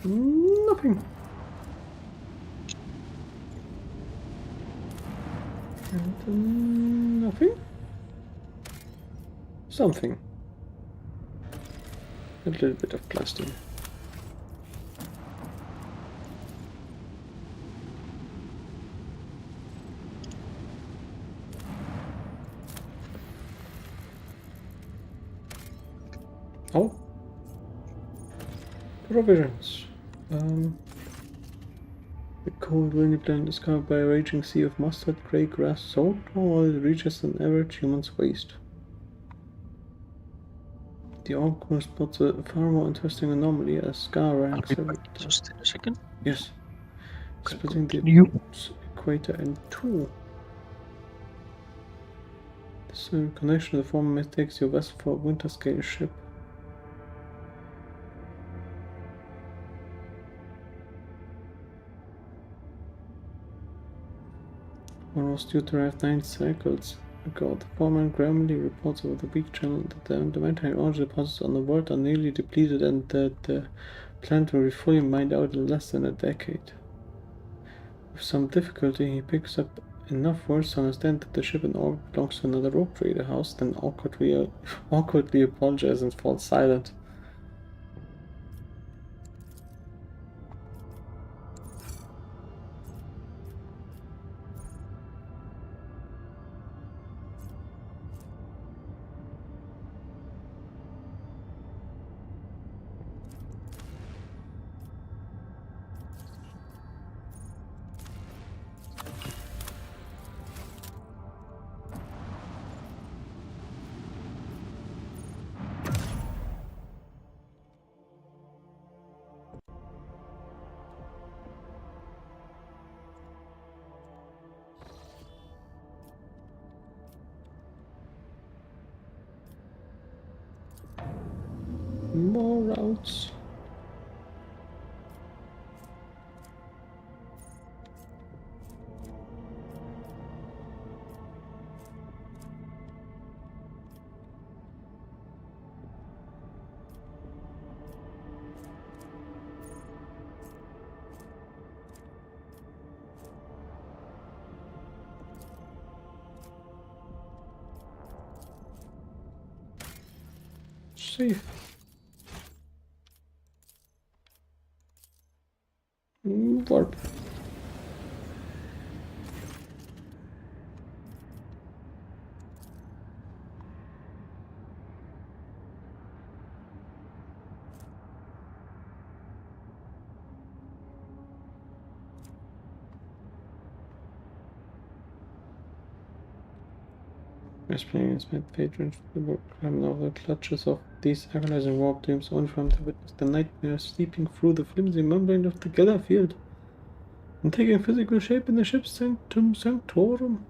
Nothing. And nothing. Something. A little bit of plastic. Oh. Provisions. The cold windy planet is covered by a raging sea of mustard grey grass so tall it reaches an average human's waist. The Autogun spots a far more interesting anomaly as scar ranks every Just in a second. Yes. Okay, Splitting the continue. equator in two. This connection to the former mistakes your vessel for a winter scale ship. One was due to arrive 9 cycles ago. The foreman gravely reports over the weak channel that the elementary energy deposits on the world are nearly depleted and that the plant will be fully mined out in less than a decade. With some difficulty, he picks up enough words to understand that the ship in orbit belongs to another rogue trader house, then awkwardly apologizes and falls silent. More routes. Safe. Warp. Experience my patrons the work climbing over the clutches of these agonizing warp dreams only from to witness the nightmare sleeping through the flimsy membrane of the Geller field and taking physical shape in the ship's sanctum sanctorum.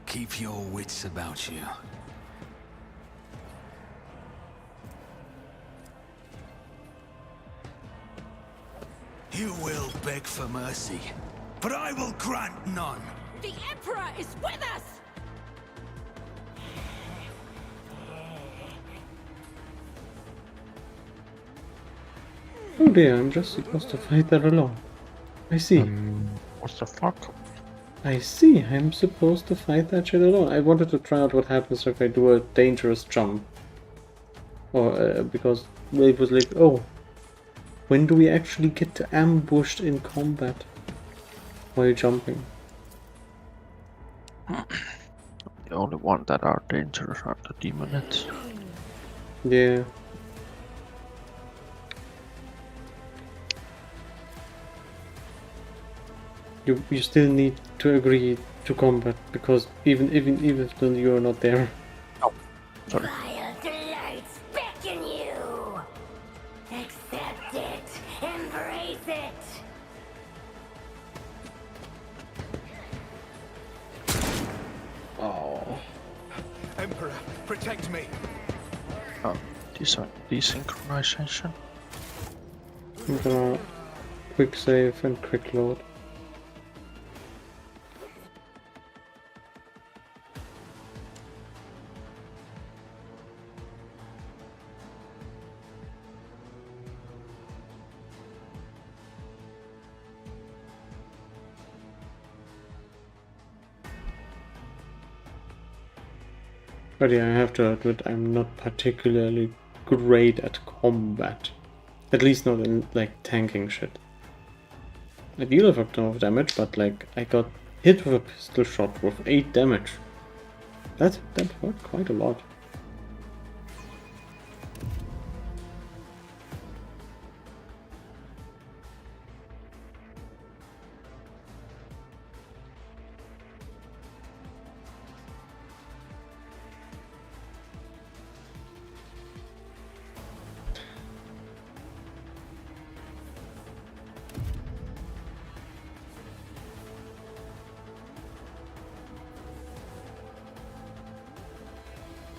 Keep your wits about you. You will beg for mercy, but I will grant none. The Emperor is with us! Oh dear, I'm just supposed to fight that alone. I see. What the fuck? I see, I'm supposed to fight that shit alone. I wanted to try out what happens if I do a dangerous jump. Or, because it was like, oh, when do we actually get ambushed in combat while jumping? The only one that are dangerous are the demonettes. Yeah. You still need to agree to combat because even if you are not there. Oh, sorry. Quiet. protect me. Oh, desynchronization. I'm gonna quick save and quick load. But yeah, I have to admit I'm not particularly great at combat. At least not in like tanking shit. I deal a fuck ton of damage, but like I got hit with a pistol shot with 8 damage. That hurt quite a lot.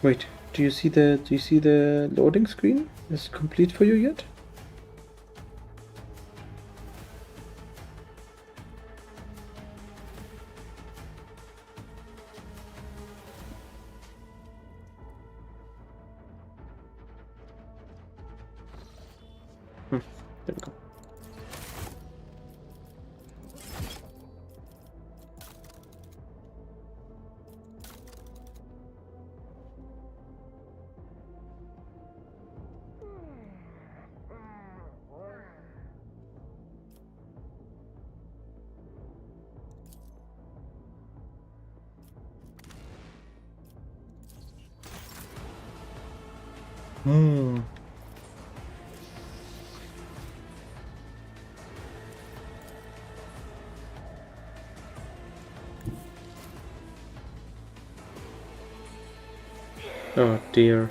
Wait, do you see the loading screen? Is it complete for you yet? There we go. Oh dear.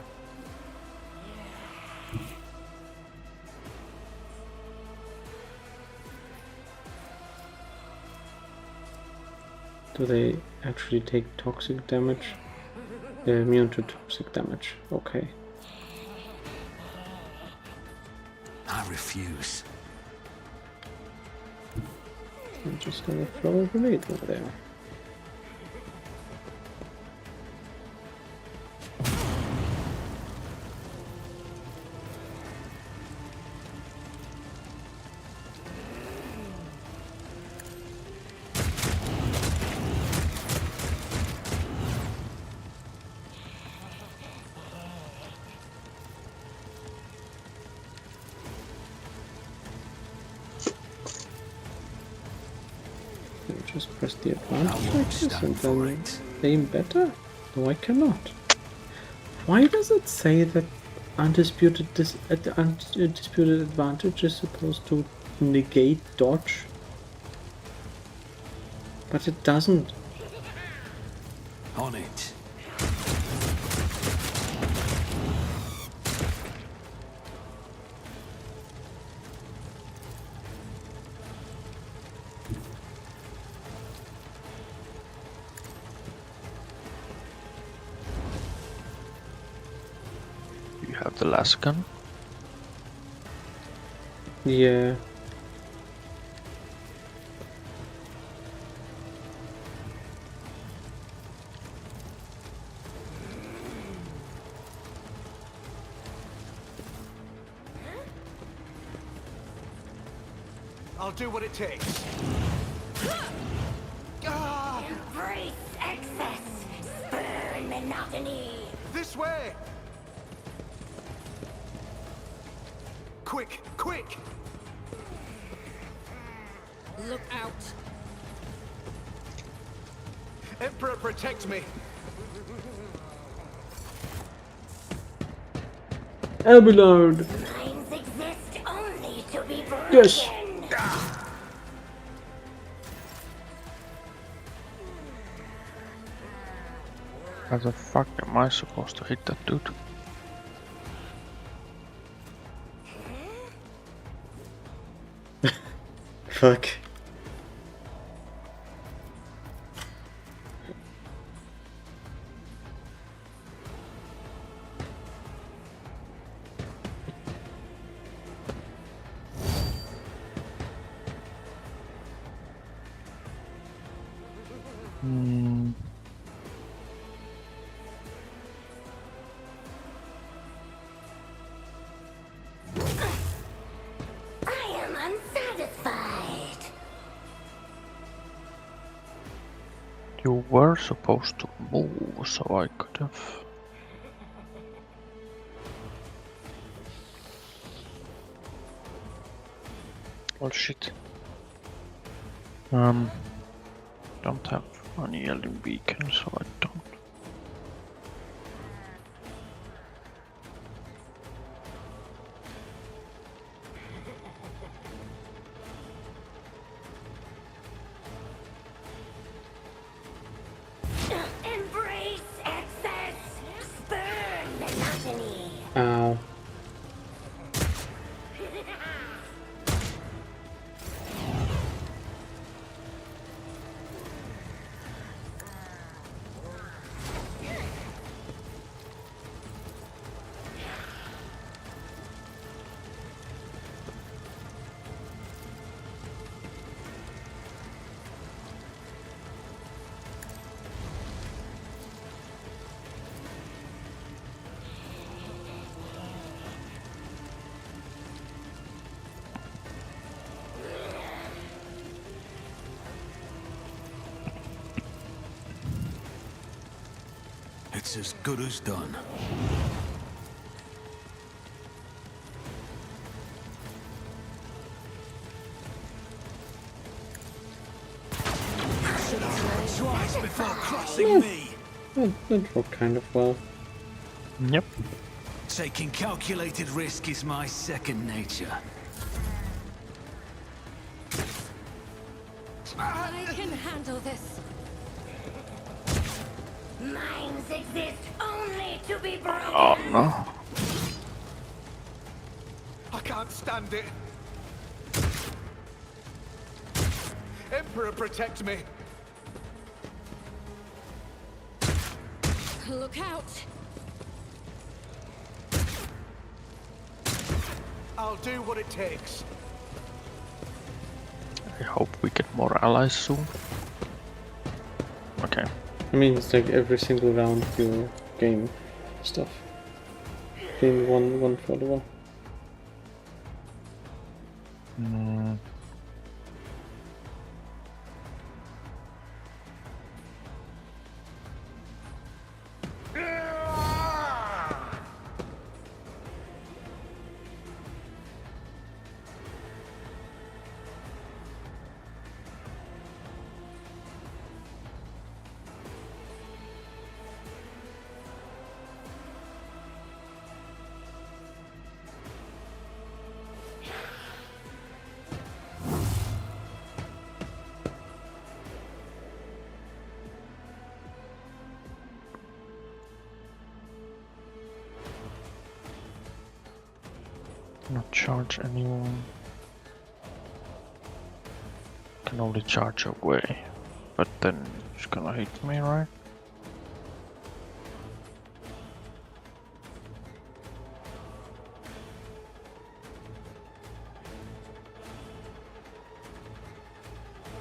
Do they actually take toxic damage? They're immune to toxic damage. Okay. I refuse. I'm just gonna throw a grenade over there. Just press the advantage like this and then aim better? No, I cannot. Why does it say that undisputed undisputed advantage is supposed to negate dodge? But it doesn't. On it. You have the last gun. Yeah. I'll do what it takes. Embrace excess. Spurn monotony. This way! Quick, quick! Look out. Emperor, protect me! Abelard! Minds exist only to be broken. Yes. How the fuck am I supposed to hit that dude? Fuck. Hmm. I am unsatisfied. You were supposed to move, so I could have. Oh shit. Don't have any yelling beacon, so I don't. Embrace excess. Spurn monotony. Ow. It's as good as done. Should have thought twice before crossing me. That worked kind of well. Yep. Taking calculated risk is my second nature. I can handle this. Minds exist only to be broken. Oh no. I can't stand it. Emperor, protect me. Look out. I'll do what it takes. I hope we get more allies soon. Okay. I mean, it's like every single round you gain stuff. Gain one follower. Hmm. Not charge anyone. Can only charge away. But then it's gonna hit me, right?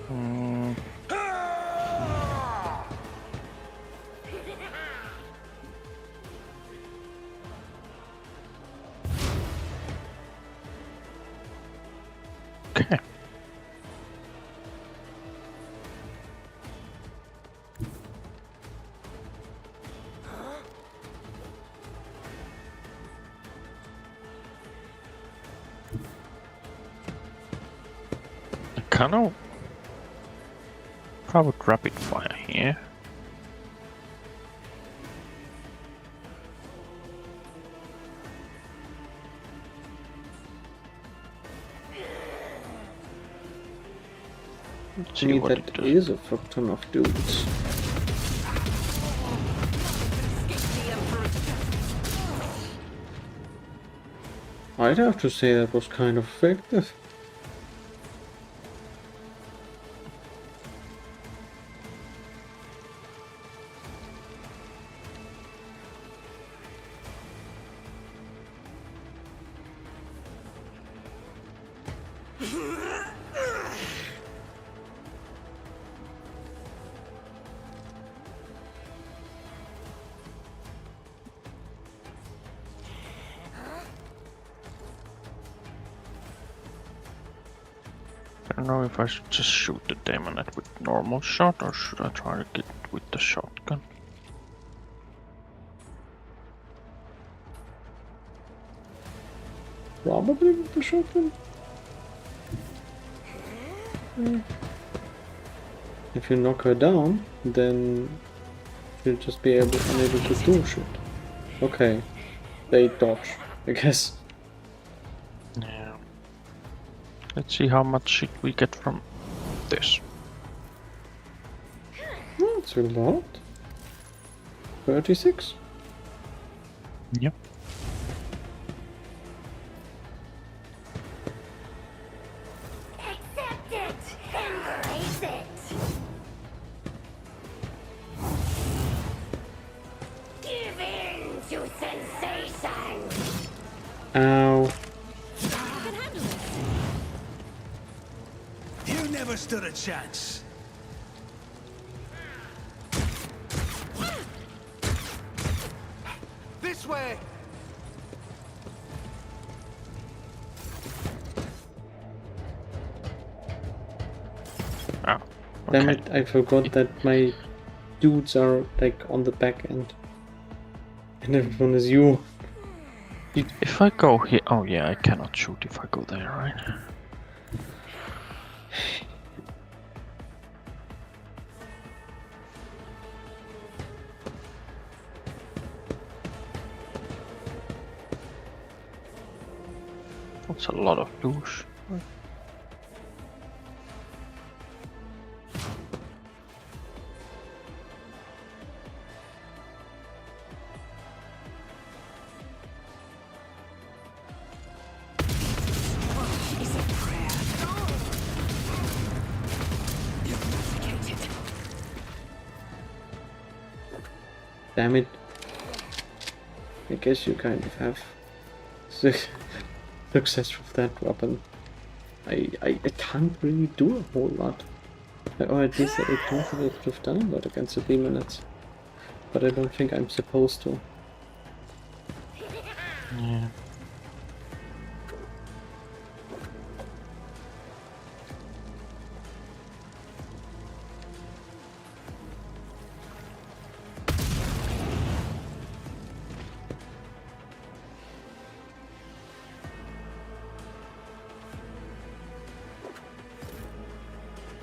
Hmm. Okay. I kind of probably rapid fire here. Let's I see mean, what it that does. is a fuck ton of dudes. I'd have to say that was kind of effective. don't know if I should just shoot the demonette with normal shot or should I try to get it with the shotgun? Probably with the shotgun. If you knock her down, then you'll just be unable to do shit. Okay. They dodge, I guess. Yeah. Let's see how much shit we get from this. That's a lot. 36. Yep. Accept it! Embrace it! Give in to sensation! Ow. You never stood a chance. This way! Oh. Okay. Damn it, I forgot that my dudes are like on the back end. And everyone is you. If I go here, oh yeah, I cannot shoot if I go there, right? That's a lot of douche. Damn it. I guess you kind of have success with that weapon. I can't really do a whole lot. Or at least I confident to have done a lot against the demonets. But I don't think I'm supposed to. Yeah.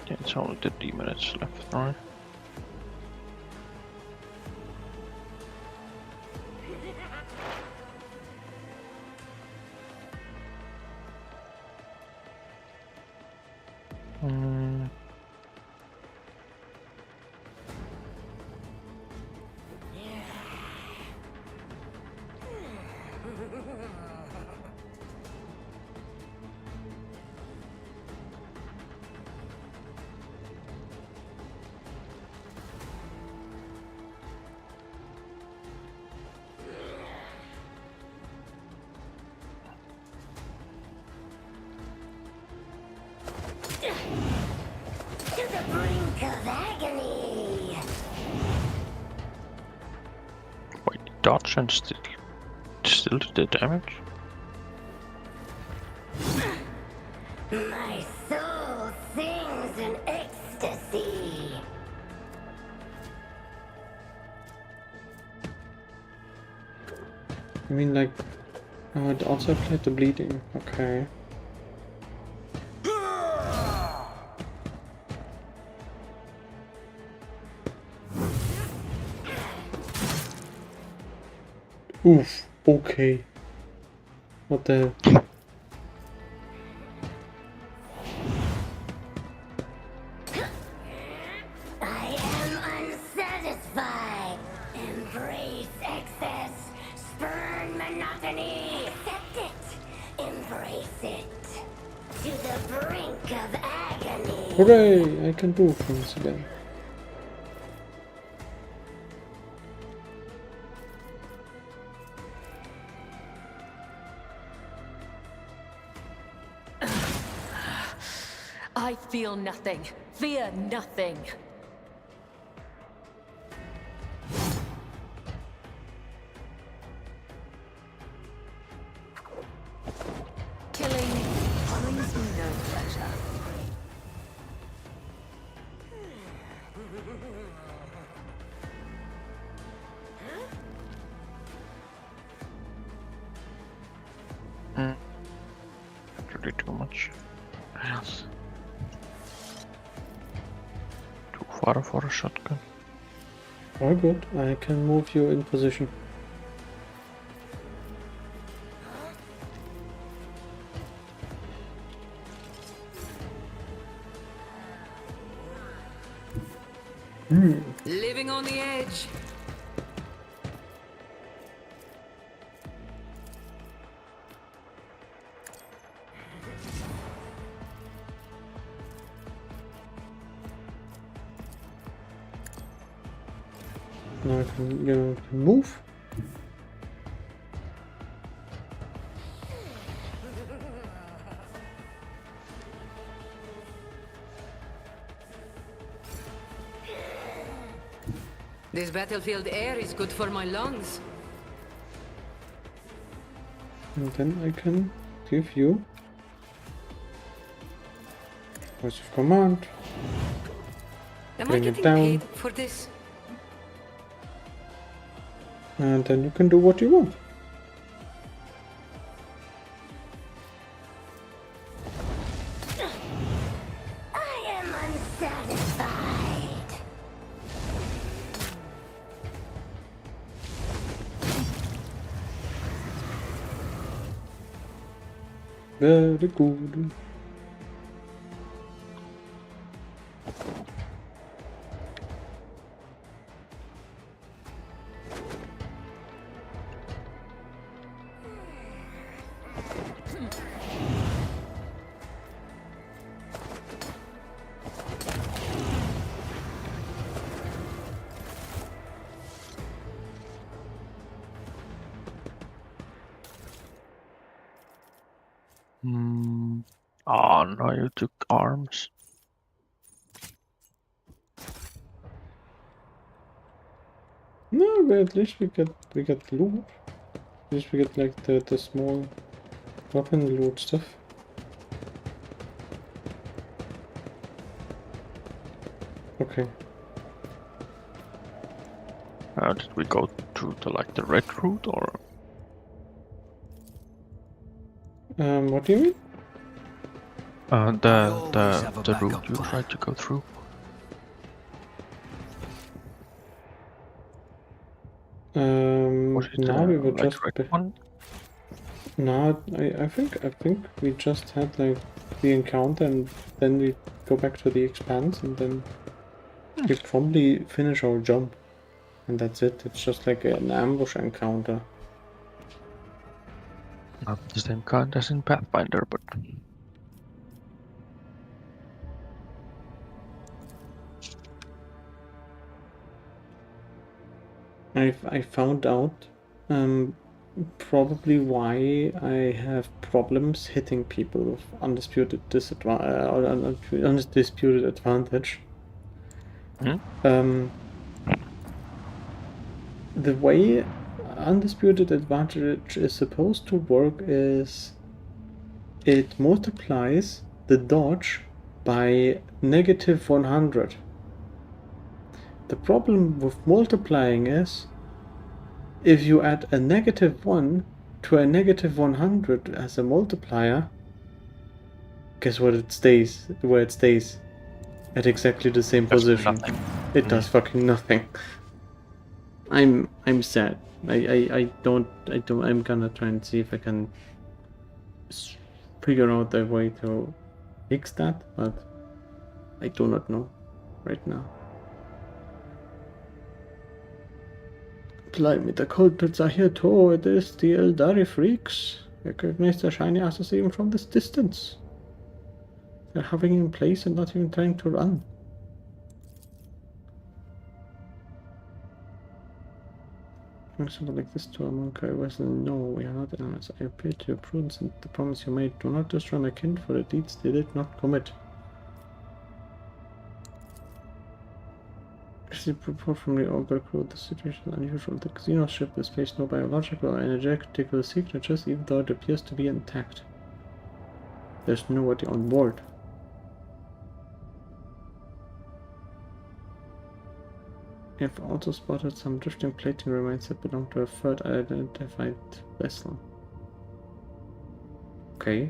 Yeah, it's only the demonets left, right? Mm. To the brink of agony! Wait, dodge and still did the damage? My soul sings in ecstasy! I mean, like, oh, it also applied the bleeding. Okay. Oof. Okay. What the hell? I am unsatisfied! Embrace excess! Spurn monotony! Accept it! Embrace it! To the brink of agony! Hooray! I can do things again. I feel nothing. Fear nothing. Killing brings me no pleasure. slightly too much. Yes. Too far for a shotgun. All good. I can move you in position. Living on the edge. Now I can move. This battlefield air is good for my lungs. And then I can give you voice of command. Am I Bring it getting down. paid for this? And then you can do what you want. I am unsatisfied. Very good. Oh no, you took arms. No, but at least we get loot. At least we get like the small weapon loot stuff. Okay. Did we go to the red route or? What do you mean? always have a The route backup you plan. tried to go through. Was it Now we were like just red one? no, I think we just had like the encounter and then we go back to the expanse and then we probably finish our jump. And that's it. It's just like an ambush encounter. Not the same kind as in Pathfinder, but I found out probably why I have problems hitting people with undisputed advantage. Hmm? The way undisputed advantage is supposed to work is it multiplies the dodge by negative 100. The problem with multiplying is if you add a negative 1 to a negative 100 as a multiplier, guess what it stays, where it stays? At exactly the same Does position. nothing. It does fucking nothing. I'm sad. I don't, I'm gonna try and see if I can figure out a way to fix that, but I do not know right now. Blimey, the culprits are here too. It is the Eldari freaks. Recognize their shiny asses even from this distance. They're hovering in place and not even trying to run. Doing something like this to a monk, I was no, we are not enemies. I appeal to your prudence and the promise you made. Do not destroy my kin for the deeds they did not commit. Received report from the Augur crew. The situation is unusual. The Xenos ship displays no biological or energetical signatures, even though it appears to be intact. There's nobody on board. I have also spotted some drifting plating remains that belong to a third unidentified vessel. Okay.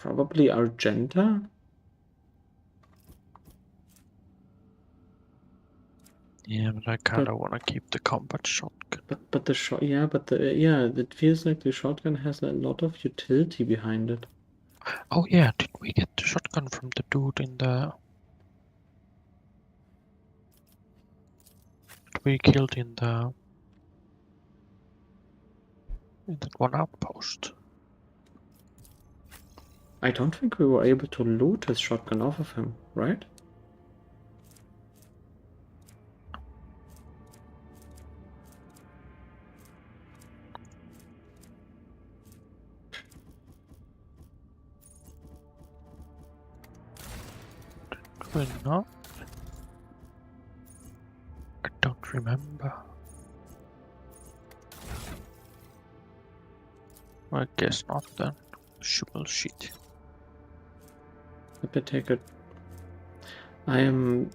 Probably Argenta. Yeah, but I kind of want to keep the combat shotgun. But the shot, yeah, it feels like the shotgun has a lot of utility behind it. Oh yeah, did we get the shotgun from the dude in the... we killed in the... in that one outpost? I don't think we were able to loot his shotgun off of him, right? Did we not? I don't remember. I guess not then. Shovel shit. Let me take it. I am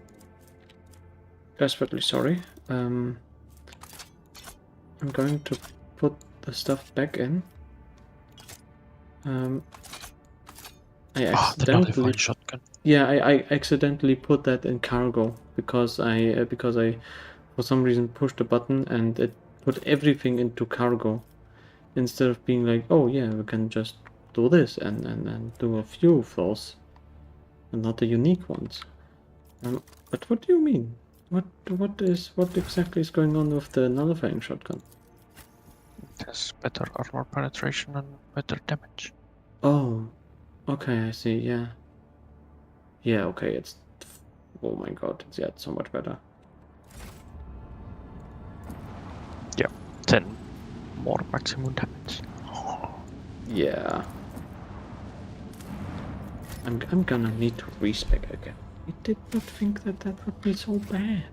desperately sorry. I'm going to put the stuff back in. I Ah, the accidentally, nullified shotgun. yeah, I accidentally put that in cargo because I for some reason pushed a button and it put everything into cargo instead of being like, oh yeah, we can just do this and do a few of those and not the unique ones. But what do you mean? What exactly is going on with the nullifying shotgun? It has better armor penetration and better damage. Oh, okay, I see. Yeah, yeah. Okay, it's. Oh my god, it's so much better. Yeah, 10 more maximum damage. Yeah. I'm gonna need to respec again. I did not think that would be so bad.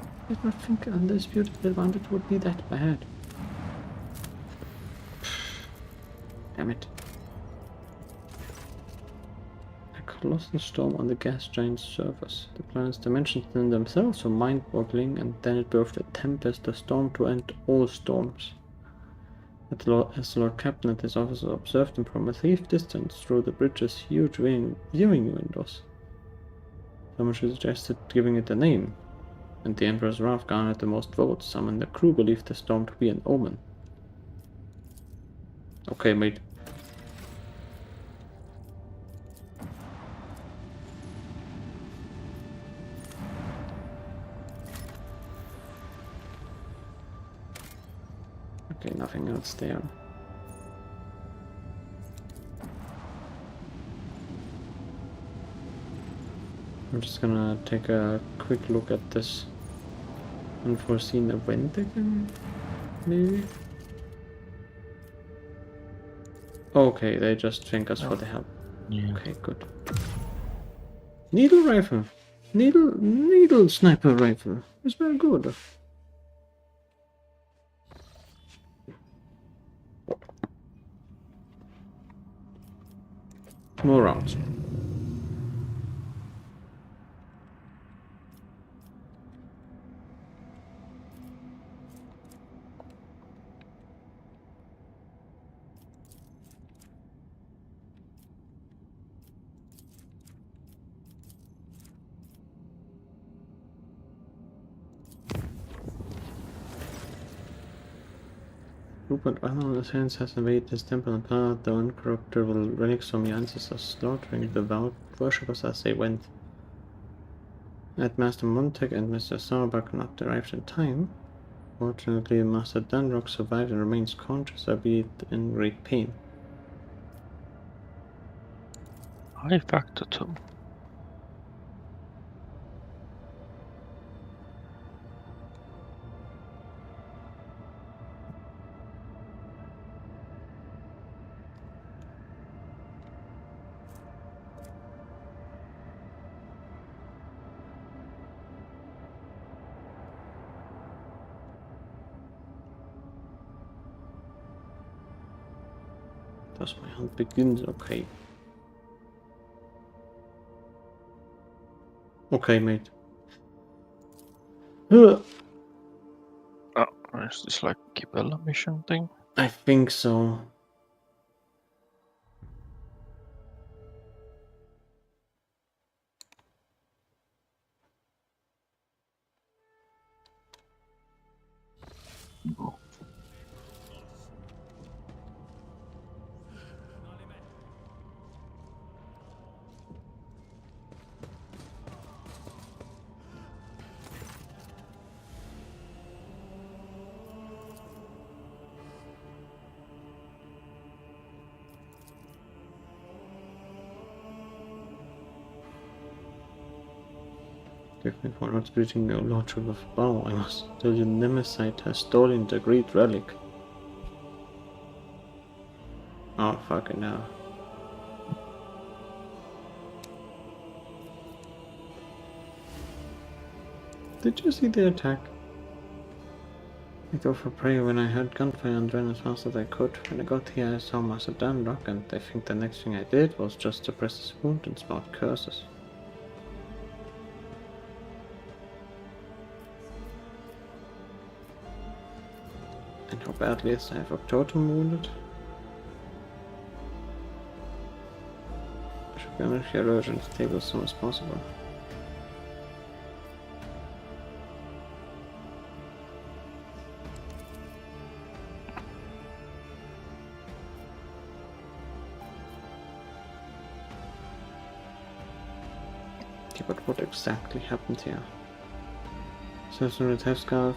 I did not think Undisputed Advantage would be that bad. Damn it. A colossal storm on the gas giant's surface. The planet's dimensions in themselves were mind-boggling, and then it birthed a tempest, a storm to end all storms. As the Lord Captain and his officers observed him from a safe distance through the bridge's huge viewing windows, someone suggested giving it a name, and the Emperor's wrath garnered the most votes. Some in the crew believed the storm to be an omen. Okay, mate. Okay, nothing else there. I'm just gonna take a quick look at this unforeseen event again, maybe? Okay, they just thank us for the help. Yeah. Okay, good. Needle rifle! Needle sniper rifle! It's very good. More rounds. Rupert Arnold in his hands has invaded his temple and plundered the incorruptible relics from the ancestors, slaughtering the devout worshippers as they went. Had Master Montag and Mr. Sauerbach not arrived in time, fortunately Master Dunrock survived and remains conscious, albeit in great pain. I factored him. Thus my hunt begins. Okay. Okay, mate. Oh, is this like Kibella mission thing? I think so. Forgive me for not greeting your lordship with a bow. I must tell you Nemesis has stolen the great relic. Oh, fucking hell. Did you see the attack? I dove for prey when I heard gunfire and ran as fast as I could. When I got here I saw Master Danrock, and I think the next thing I did was just to press his wound and spout curses. And how badly is I have Autogun wounded? I should be on a urgent table as soon as possible. Okay, but what exactly happened here? So as soon as Tevscar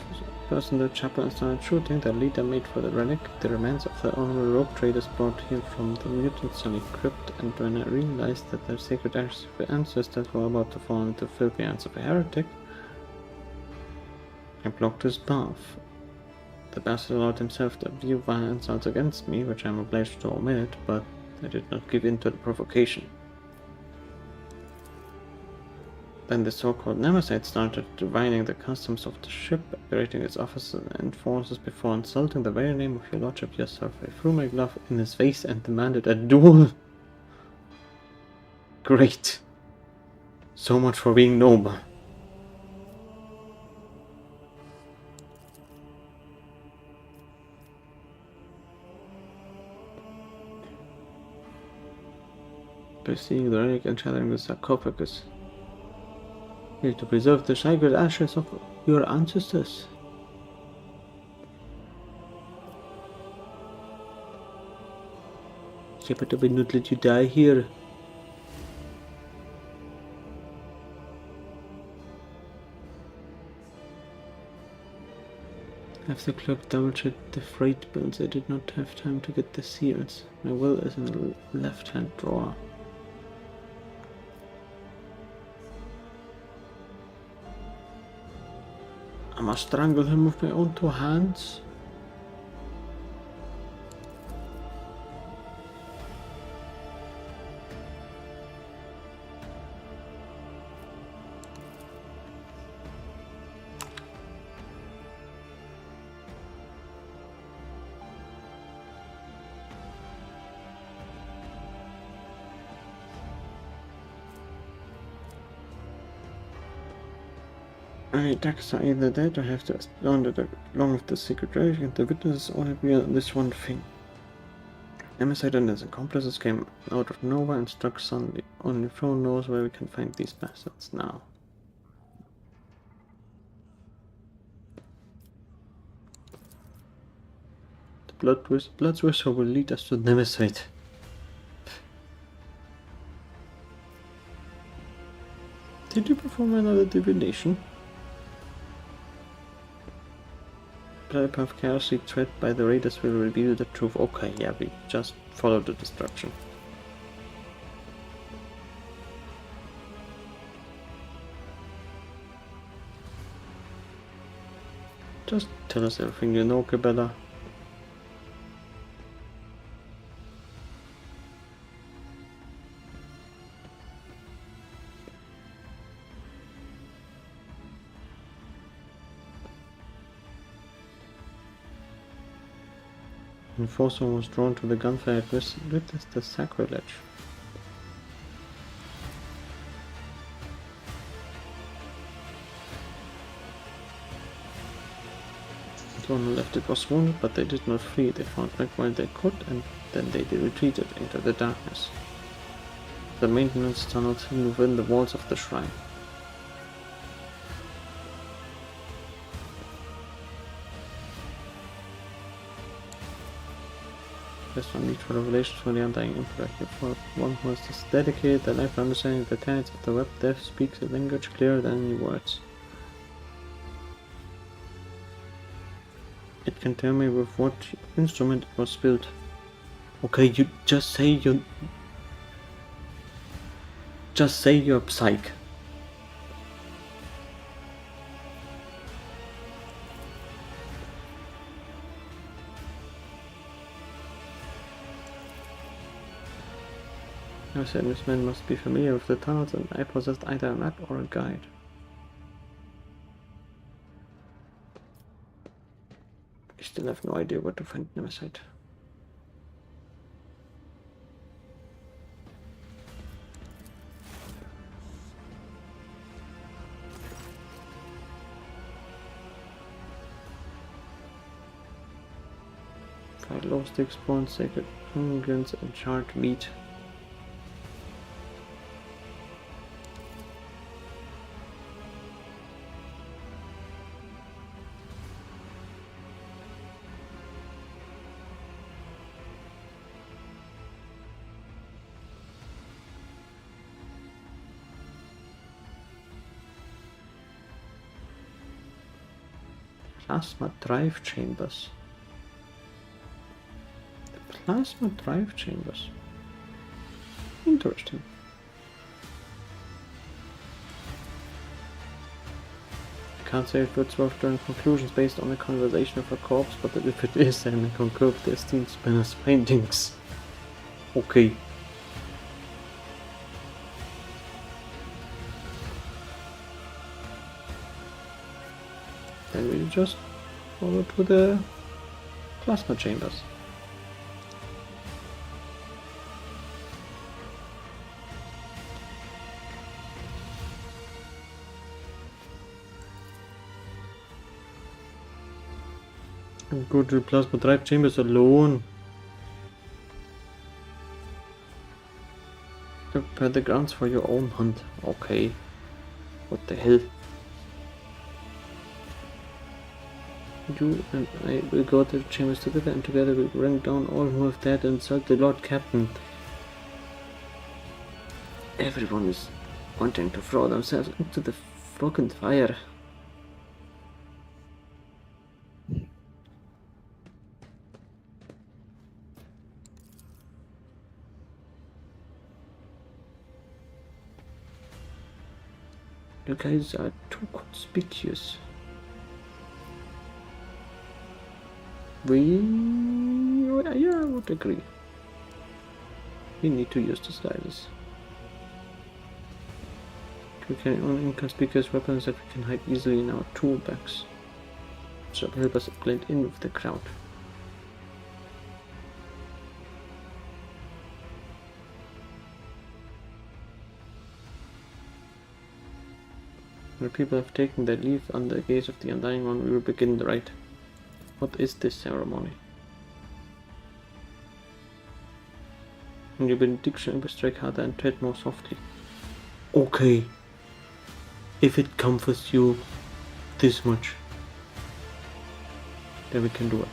burst in the chapel and started shooting, the leader made for the relic. The remains of the honorable rope traders brought here from the mutant Sunny Crypt, and when I realized that their sacred ancestors were about to fall into filthy hands of a heretic, I blocked his path. The bastard allowed himself to view vile insults against me, which I am obliged to omit, but I did not give in to the provocation. Then the so-called Nemesis started divining the customs of the ship, berating its officers and forces before insulting the very name of your lordship yourself. I threw my glove in his face and demanded a duel. Great. So much for being noble. By seeing the relic and shattering the sarcophagus. Here to preserve the sacred ashes of your ancestors. Shepherd, I will not let you die here. After the clerk double-checked the freight bills, I did not have time to get the seals. My will is in the left-hand drawer. I must strangle him with my own 2 hands. The attacks are either dead or have to abscond along with the secret relic, and the witnesses all agree on this one thing. Nemesis and his accomplices came out of nowhere and struck suddenly. Only Throne knows where we can find these bastards now. The blood whistle will lead us to Nemesis. Did you perform another divination? Bloody path carelessly tread by the raiders will reveal the truth. Okay, yeah, we just follow the destruction. Just tell us everything you know, Cabela. The enforcer was drawn to the gunfire and witnessed the sacrilege. The one who left it was wounded, but they did not flee. They fought back while they could, and then they retreated into the darkness. The maintenance tunnels hidden within the walls of the shrine. There's no need for revelations for the undying Emperor. For one who has dedicated their life to understanding the tenets of the web, death speaks a language clearer than any words. It can tell me with what instrument it was built. Okay, you just say you're psych. I said this man must be familiar with the tunnels, and I possessed either a map or a guide. I still have no idea where to find Nemesis. Fried low sticks, spawn, sacred onions, and charred meat. Plasma drive chambers. The plasma drive chambers. Interesting. I can't say if it's worth drawing conclusions based on a conversation of a corpse, but if it is, then I concur with the esteemed Spanner's findings. Okay. Then we just follow to the plasma chambers. Go to the plasma drive chambers alone. Prepare the grounds for your own hunt. Okay. What the hell? You and I will go to the chambers together, and together we'll bring down all who have dared to insult the Lord Captain. Everyone is wanting to throw themselves into the fucking fire. You guys are too conspicuous. Yeah, I would agree. We need to use disguises. We can own inconspicuous weapons that we can hide easily in our tool bags, so help us blend in with the crowd. When people have taken their leave under the gaze of the Undying One, we will begin the rite. What is this ceremony? In your benediction, we strike harder and tread more softly. Okay. If it comforts you this much, then we can do it.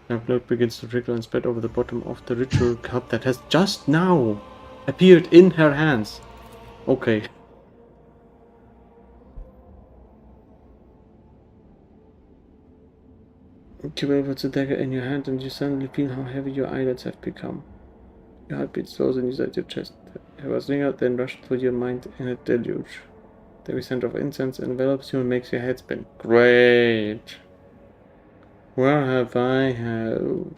Now blood begins to trickle and spread over the bottom of the ritual cup that has just now appeared in her hands. Okay. You wave with the dagger in your hand and you suddenly feel how heavy your eyelids have become. Your heartbeat slows inside your chest. A ringer then rushed through your mind in a deluge. The scent of incense envelops you and makes your head spin. Great! Where have I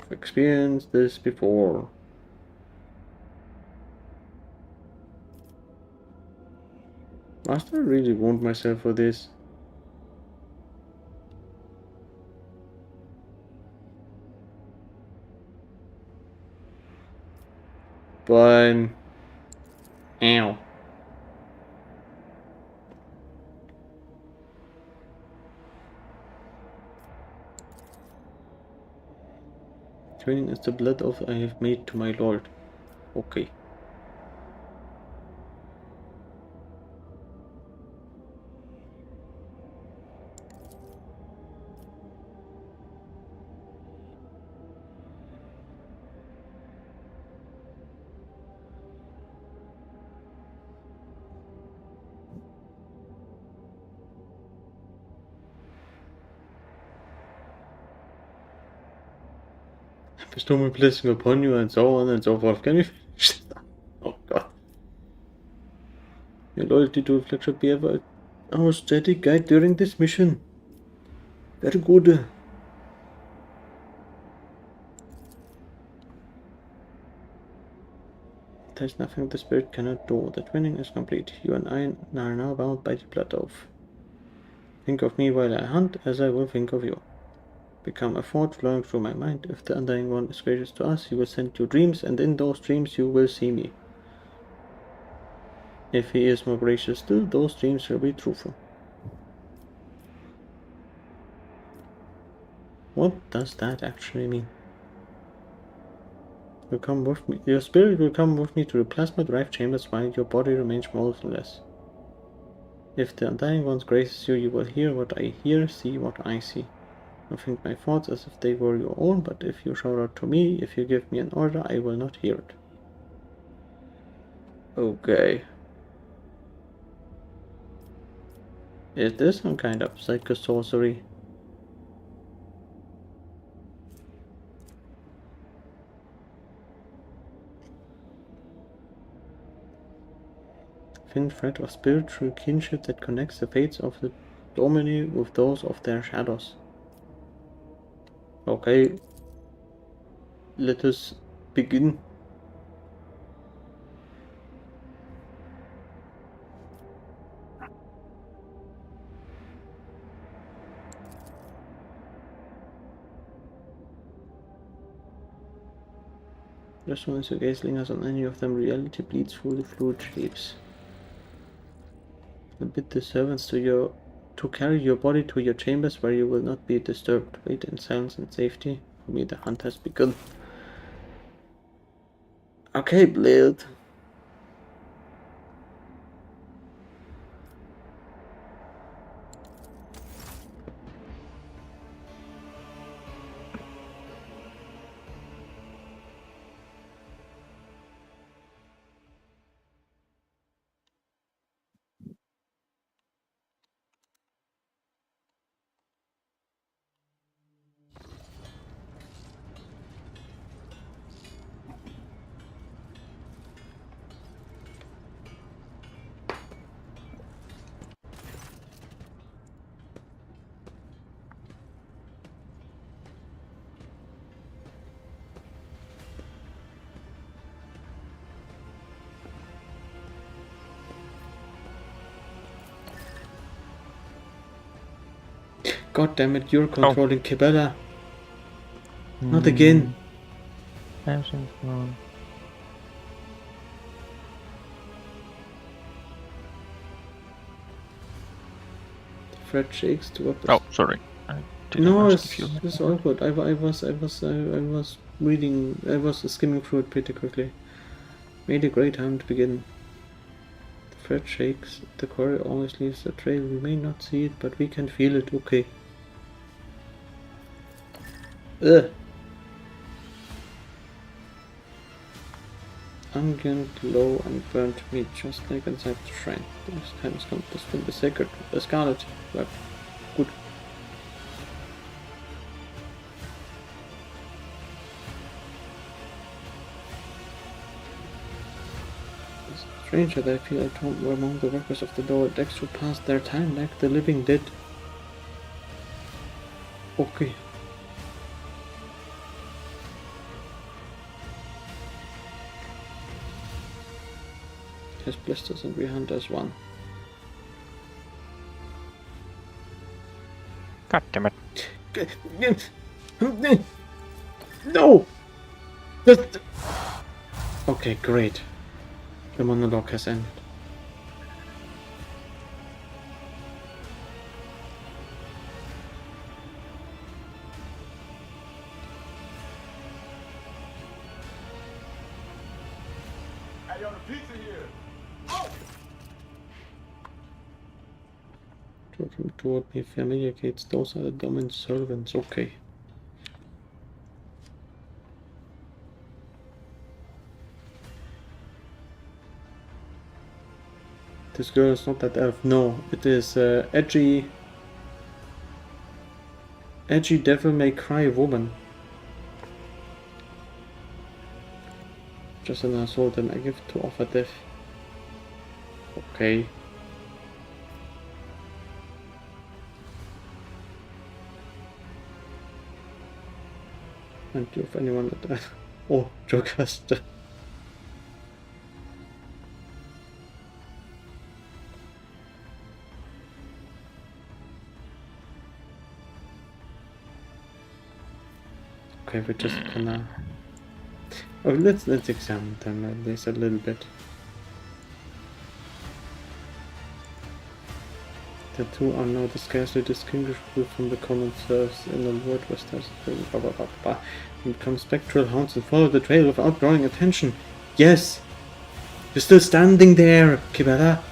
experienced this before? Must I really wound myself for this? Fine. Ow. Training is the blood oath I have made to my lord. Okay. Bestow my blessing upon you, and so on and so forth. Can we finish that? Oh god. Your loyalty to Fleck should be ever our steady guide during this mission. Very good. There's nothing the spirit cannot do. The twinning is complete. You and I are now bound by the blood oath. Think of me while I hunt, as I will think of you. Become a thought flowing through my mind. If the Undying One is gracious to us, he will send you dreams, and in those dreams you will see me. If he is more gracious still, those dreams will be truthful. What does that actually mean? You come with me. Your spirit will come with me to the plasma drive chambers while your body remains motionless. If the Undying One graces you, you will hear what I hear, see what I see. I think my thoughts as if they were your own, but if you shout out to me, if you give me an order, I will not hear it. Okay. Is this some kind of psychosorcery? Thin thread of spiritual kinship that connects the fates of the Domini with those of their shadows. Okay. Let us begin. Just once your gaze lingers on any of them, reality bleeds through the fluid shapes. Bid the servants to carry your body to your chambers where you will not be disturbed. Wait in silence and safety. For me, the hunt has begun. Okay, Blade. God damn it, you're controlling Kibella. Not again. Everything's wrong. The thread shakes to up. Oh, sorry. I didn't No, ask if it's all good. I was reading, I was skimming through it pretty quickly. Made a great time to begin. The thread shakes. The quarry always leaves a trail. We may not see it, but we can feel it. Okay. Ugh. Unguent, low, and burnt meat, just like inside the shrine. This time has come to spin the sacred, the scarlet web. Good. It's strange that I feel at home among the workers of the lower decks who pass their time like the living dead. Okay. His blisters and we hunt as one. God damn it. No! Okay, great. The monologue has ended. I got a pizza here. Toward me familiar gates, those are the dominant servants, okay. This girl is not that elf, no, it is edgy devil may cry woman. Just another soul, then I give to offer death. Okay. And do you have anyone at that? Oh, Jocaster. Okay, we're just gonna. Oh, let's examine them at least a little bit. The two are now scarcely distinguishable from the common serfs in the world west blah blah blah blah. And become spectral hounds and follow the trail without drawing attention. Yes! You're still standing there, Kibera!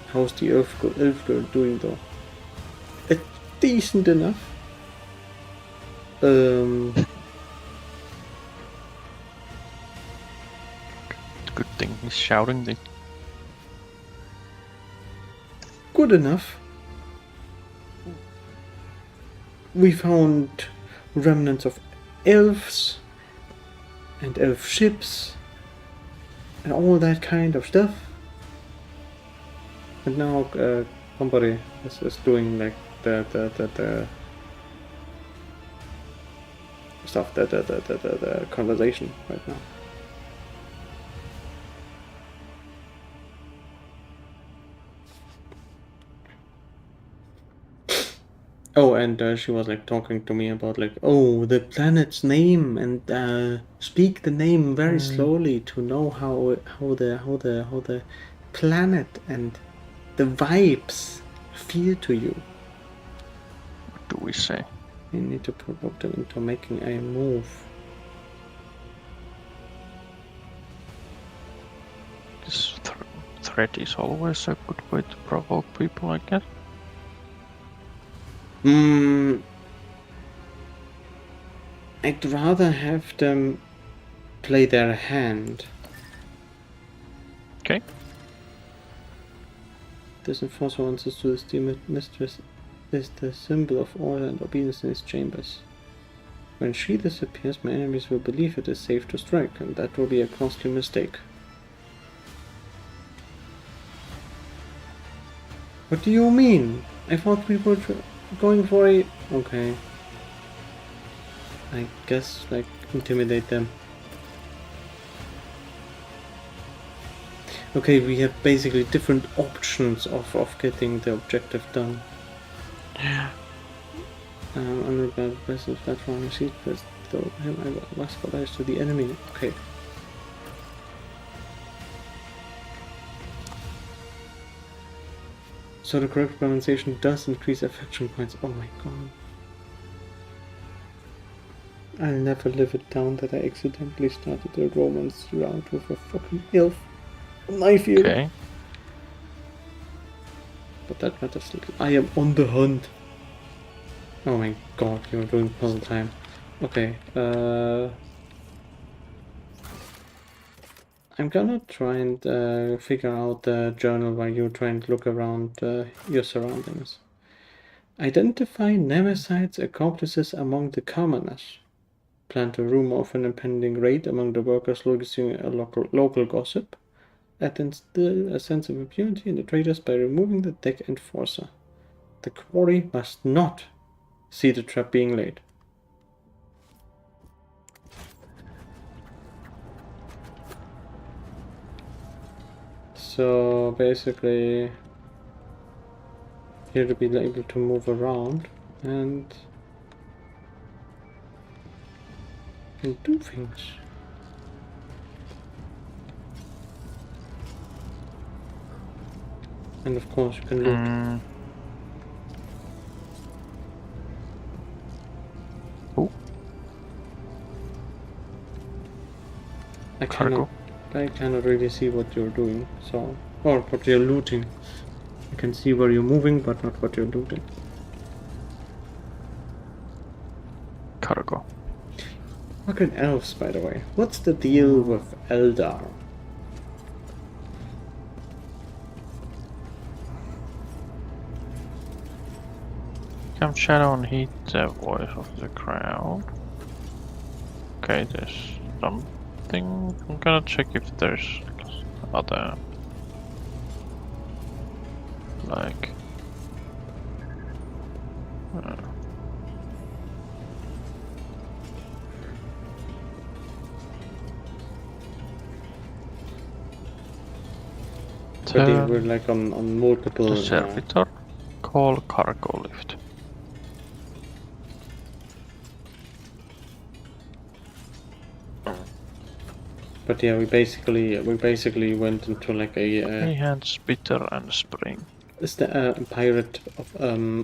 How's the elf girl doing though? Decent enough. Good thing he's shouting the Good enough. We found remnants of elves and elf ships and all that kind of stuff. And now somebody is doing like the stuff, the conversation right now. Oh, and she was like talking to me about like, oh, the planet's name, and speak the name very slowly to know how the planet and the vibes feel to you. what do we say? You need to provoke them into making a move. This threat is always a good way to provoke people, I guess. I'd rather have them play their hand. Okay. This enforcer wants us to esteem it. Mistress is the symbol of order and obedience in his chambers. When she disappears, my enemies will believe it is safe to strike, and that will be a costly mistake. What do you mean? I thought we were going for a... Okay. I guess, like, intimidate them. Okay, we have basically different options of getting the objective done. Yeah. Unregarded presence platform received first, though him I must collide to the enemy. Okay. So the correct pronunciation does increase affection points. Oh my god. I'll never live it down that I accidentally started a romance round with a fucking elf. I feel. Okay. But that matters little. I am on the hunt. Oh my god, you're doing puzzle time. Okay, I'm gonna try and figure out the journal while you try and look around your surroundings. Identify Nemesites accomplices among the commoners. Plant a rumor of an impending raid among the workers, losing a local gossip. Add instill a sense of impunity in the traders by removing the deck enforcer. The quarry must not see the trap being laid. So basically, here to be able to move around and do things. And of course you can loot. Oh. I cannot really see what you're doing, so, or what you're looting. I can see where you're moving, but not what you're looting. Cargo. Fucking elves, by the way. What's the deal with Eldar? Come shadow and heat the voice of the crowd. Okay, this something. I'm gonna check if there's other like but they were like on multiple. the servitor call cargo lift. But yeah, we basically went into like a Hand spitter and spring. pirate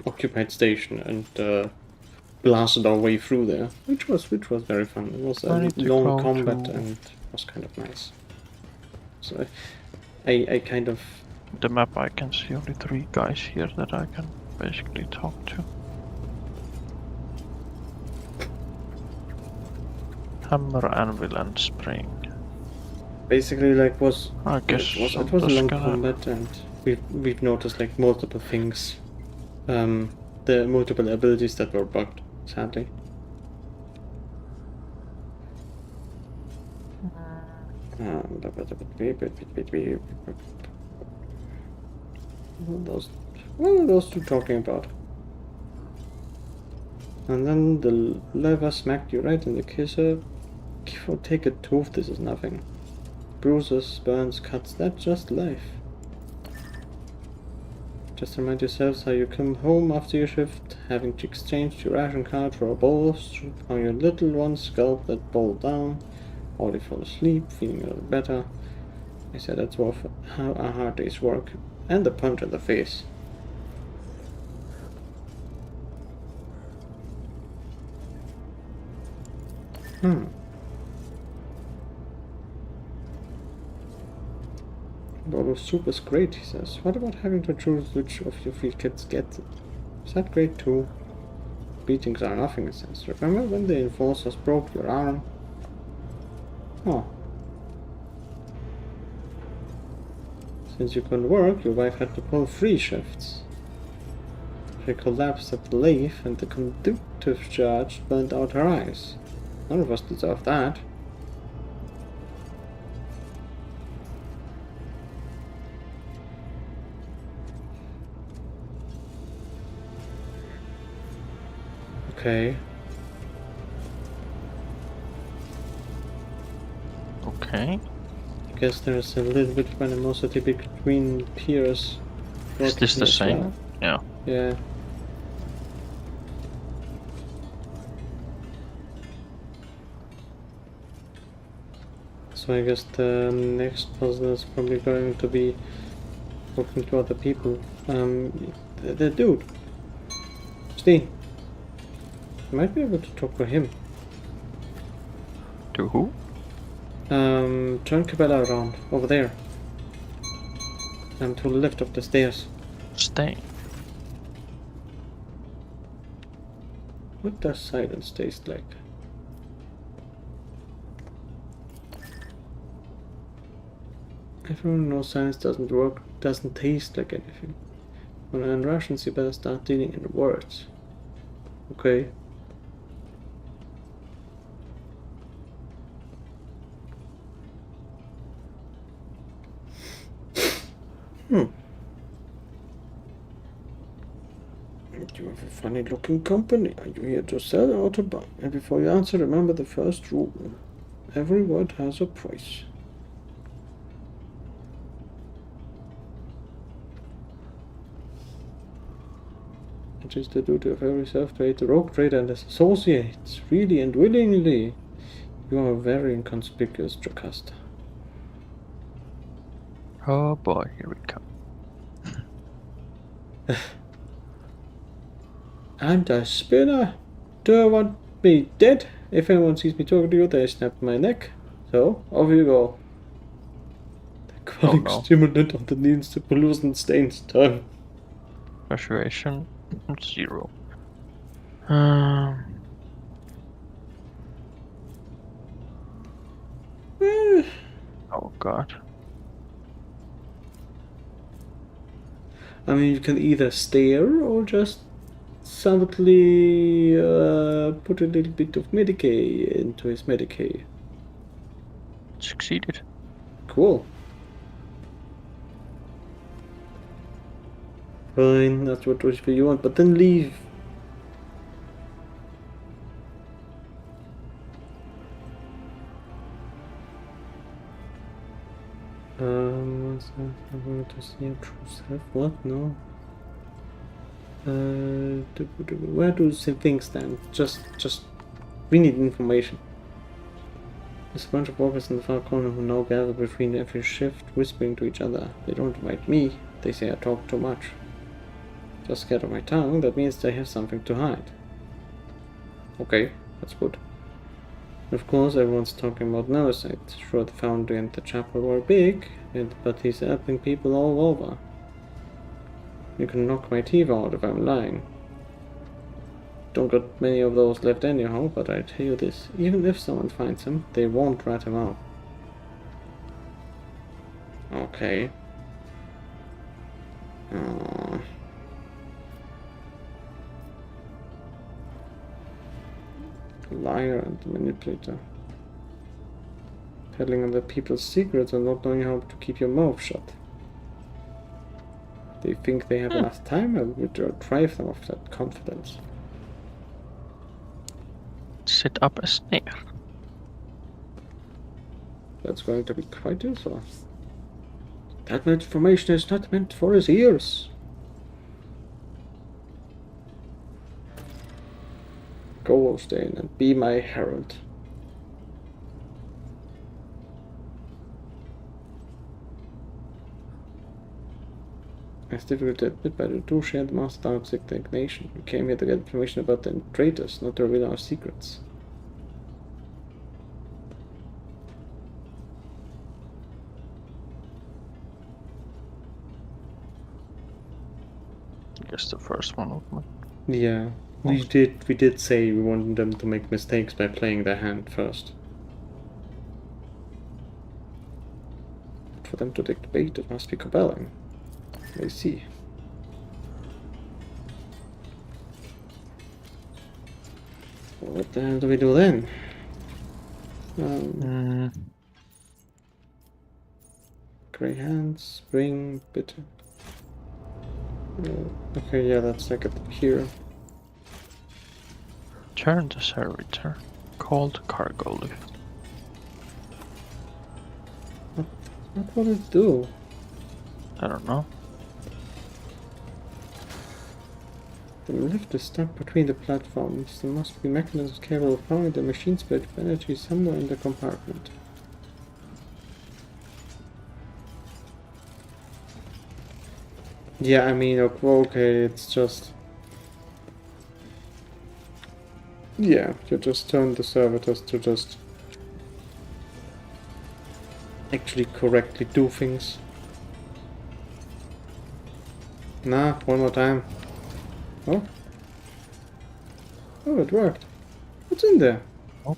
occupied station and blasted our way through there, which was very fun. It was I a need to long go combat to- and was kind of nice. So I kind of The map I can see only 3 guys here that I can basically talk to. Hammer, anvil and spring. basically like was I guess it was a long combat, and we've noticed like multiple things, the multiple abilities that were bugged, sadly. What are those two talking about? And then the lever smacked you right in the kisser. Give or take a tooth, this is nothing. Bruises, burns, cuts, that's just life. Just remind yourselves how you come home after your shift, having exchanged your ration card for a bowl of soup, how your little ones scalp that bowl down, or they fall asleep, feeling a little better. I said that's worth how a hard day's work, and a punch in the face. Bowl of soup is great, he says. What about having to choose which of your 3 kids gets it? Is that great too? Beatings are nothing, he says. Remember when the enforcers broke your arm? Oh. Since you couldn't work, your wife had to pull 3 shifts. She collapsed at the lathe and the conductive charge burnt out her eyes. None of us deserve that. Okay. Okay. I guess there's a little bit of animosity between peers. Is this the as same? well. Yeah. Yeah. So I guess the next puzzle is probably going to be talking to other people. The dude. Steen. You might be able to talk to him. To who? Turn Cabela around, over there. To the left of the stairs. Stay. What does silence taste like? Everyone knows silence doesn't work, doesn't taste like anything. When I learn Russians, you better start dealing in words. Okay. You have a funny looking company. Are you here to sell or to buy? And before you answer, remember the first rule. Every word has a price. It is the duty of every self-trade rogue trader and his associates, freely and willingly. You are very inconspicuous, Jocasta. Oh boy, here we come. I'm the spinner. Do you want me dead? If anyone sees me talking to you, they snap my neck. So, off you go. The chronic stimulant underneath the pollution stains tongue. Persuasion 0. Oh god. I mean, you can either stare or just subtly put a little bit of Medicaid into his Medicaid. Succeeded. Cool. Fine, that's what you want, but then leave. What's that? I'm going to see a true self. What? No. Where do things stand? Just. We need information. There's a bunch of workers in the far corner who now gather between every shift, whispering to each other. They don't invite me. They say I talk too much. Just scared of my tongue, that means they have something to hide. Okay, that's good. Of course, everyone's talking about Neverside. Sure, the foundry and the chapel were big, but he's helping people all over. You can knock my teeth out if I'm lying. Don't got many of those left anyhow, but I tell you this, even if someone finds him, they won't rat him out. Okay. Liar and manipulator. Telling other people's secrets and not knowing how to keep your mouth shut. They think they have enough time, and we deprive them of that confidence. Set up a snare. That's going to be quite useful. That information is not meant for his ears. Go, Ostain, and be my herald. It's difficult to admit, but we do share the master outside the nation. We came here to get information about the traitors, not to reveal our secrets. I guess the first one would Yeah, we did say we wanted them to make mistakes by playing their hand first. For them to take the bait, it must be compelling. I see. What the hell do we do then? Grey hands, spring, bitter. Okay, yeah, that's like up here. turn the servitor. Called cargo lift. What will it do? I don't know. The lift is stuck between the platforms. There must be mechanisms capable of powering the machine spirit of energy somewhere in the compartment. Yeah, I mean, okay, it's just... Yeah, you just turn the servitors to just... actually correctly do things. Nah, one more time. Oh. Oh, it worked. What's in there? Oh.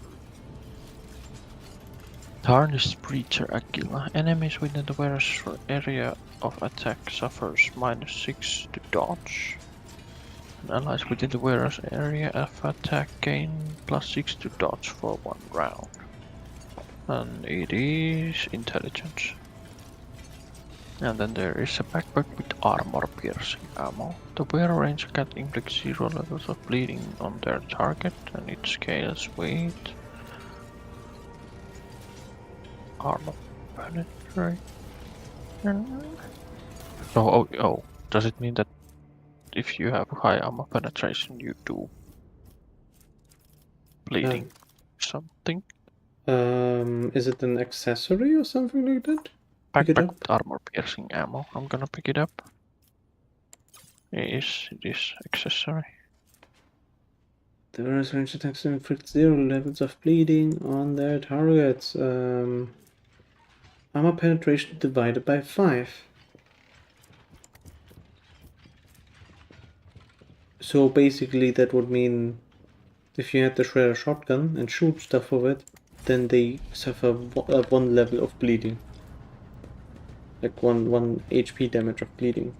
Tarnished Breacher Aquila. Enemies within the wearer's area of attack suffers -6 to dodge. And allies within the wearer's area of attack gain +6 to dodge for 1 round. And it is intelligence. And then there is a backpack with armor piercing ammo. The wearer range can inflict 0 levels of bleeding on their target, and it scales weight. Armor penetrate. Oh, does it mean that if you have high armor penetration you do bleeding something? Is it an accessory or something like that? Pick it Backpack up. with armor piercing ammo. I'm gonna pick it up. It is accessory. The various range attacks inflict 0 levels of bleeding on their targets. Armor penetration divided by 5. So basically that would mean if you had the Shredder shotgun and shoot stuff with it, then they suffer 1 level of bleeding. Like 1 HP damage of bleeding.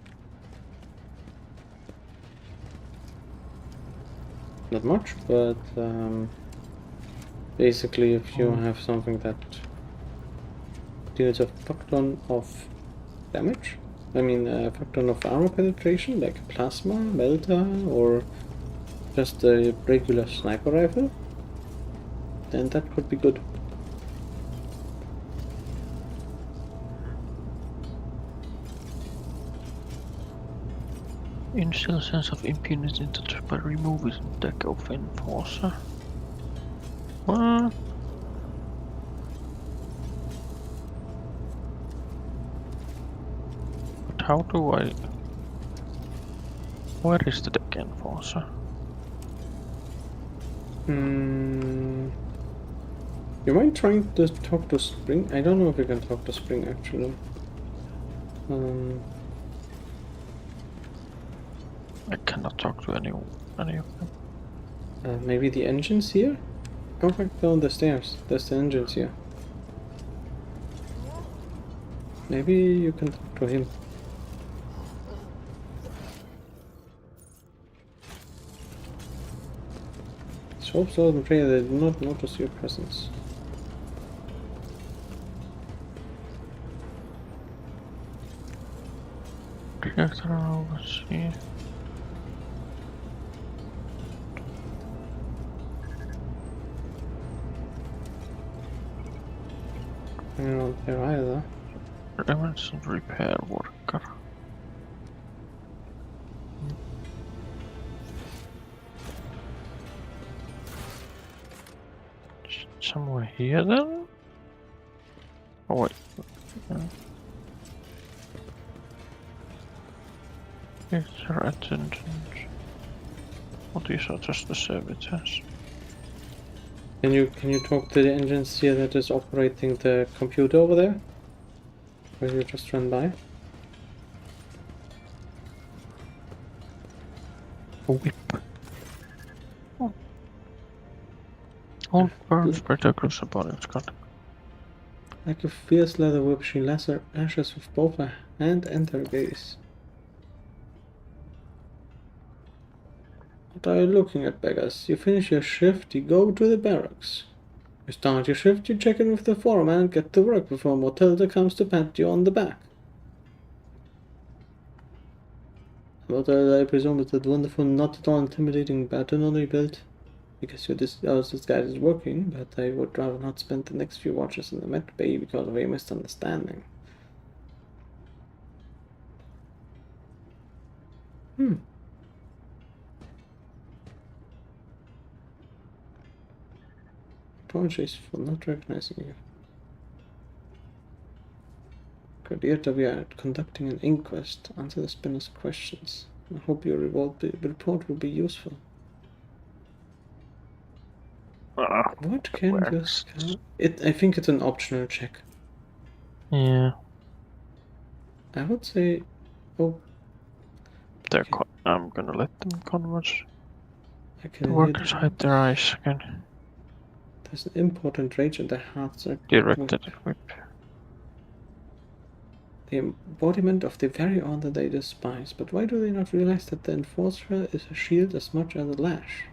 Not much, but basically if you have something that deals a fuck ton of damage. I mean, a fuck ton of armor penetration, like a plasma, melta, or just a regular sniper rifle, then that could be good. Instill sense of impunity by removing deck of enforcer. What? But how do I... Where is the deck enforcer? You mind trying to talk to Spring? I don't know if you can talk to Spring actually. I cannot talk to any of them. Maybe the engine's here? Go back down the stairs. There's the engines here. Maybe you can talk to him. Let's hope so and pray they do not notice your presence. Reactor oversee. You're not there either. Remnants and repair worker. Somewhere here then? Oh wait. Is there attendant? Oh, these are just the servitors. Can you talk to the engines here that is operating the computer over there? Or you just run by? A whip. Oh. All burns particles upon its contact. Like a fierce leather whip, she lashes with both her hand and her gaze. What are you looking at, beggars? You finish your shift, you go to the barracks. You start your shift, you check in with the foreman and get to work before Matilda comes to pat you on the back. Matilda, I presume, is that wonderful, not at all intimidating baton you built. Because this guy is working, but I would rather not spend the next few watches in the med bay because of a misunderstanding. Apologies for not recognizing you. Gladiator, we are conducting an inquest. Answer the spinner's questions. I hope your report will be useful. What can you scout? I think it's an optional check. Yeah. I would say... Oh. They're I'm gonna let them converge. The workers hide their eyes again. There's an important rage in their hearts. Directed whip. The embodiment of the very honor they despise. But why do they not realize that the enforcer is a shield as much as a lash?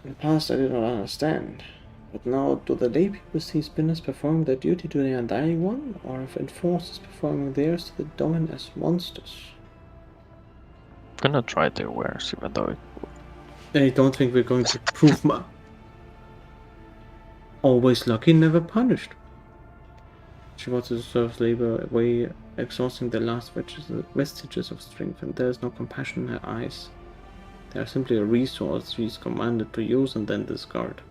In the past I did not understand. But now, do the lay people see spinners performing their duty to the undying one, or if enforcers performing theirs to the dominant as monsters? I'm gonna try their wares, even though I don't think we're going to prove always lucky, never punished. She wants to serve labor away, exhausting the last vestiges of strength, and there is no compassion in her eyes. They are simply a resource she is commanded to use and then discard.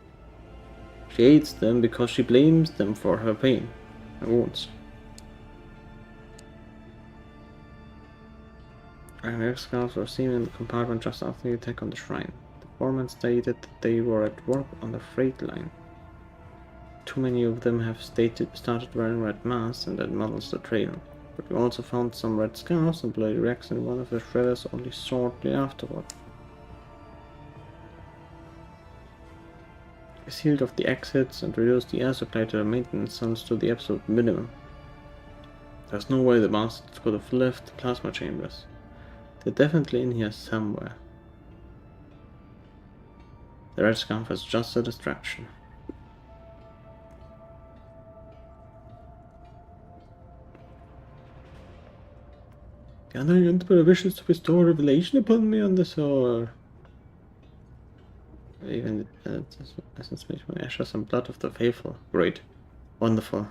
She hates them because she blames them for her pain, her wounds. Our scouts were seen in the compartment just after the attack on the shrine. The foreman stated that they were at work on the freight line. Too many of them have started wearing red masks, and that muddles the trail. But we also found some red scarves and bloody wrecks in one of the shredders only shortly afterward. We sealed off the exits and reduced the air supply to the maintenance zones to the absolute minimum. There's no way the bastards could have left the plasma chambers. They're definitely in here somewhere. The red scarf was just a distraction. The other Emperor wishes to bestow revelation upon me on this hour. Even essence makes my ashes and blood of the faithful. Great. Wonderful.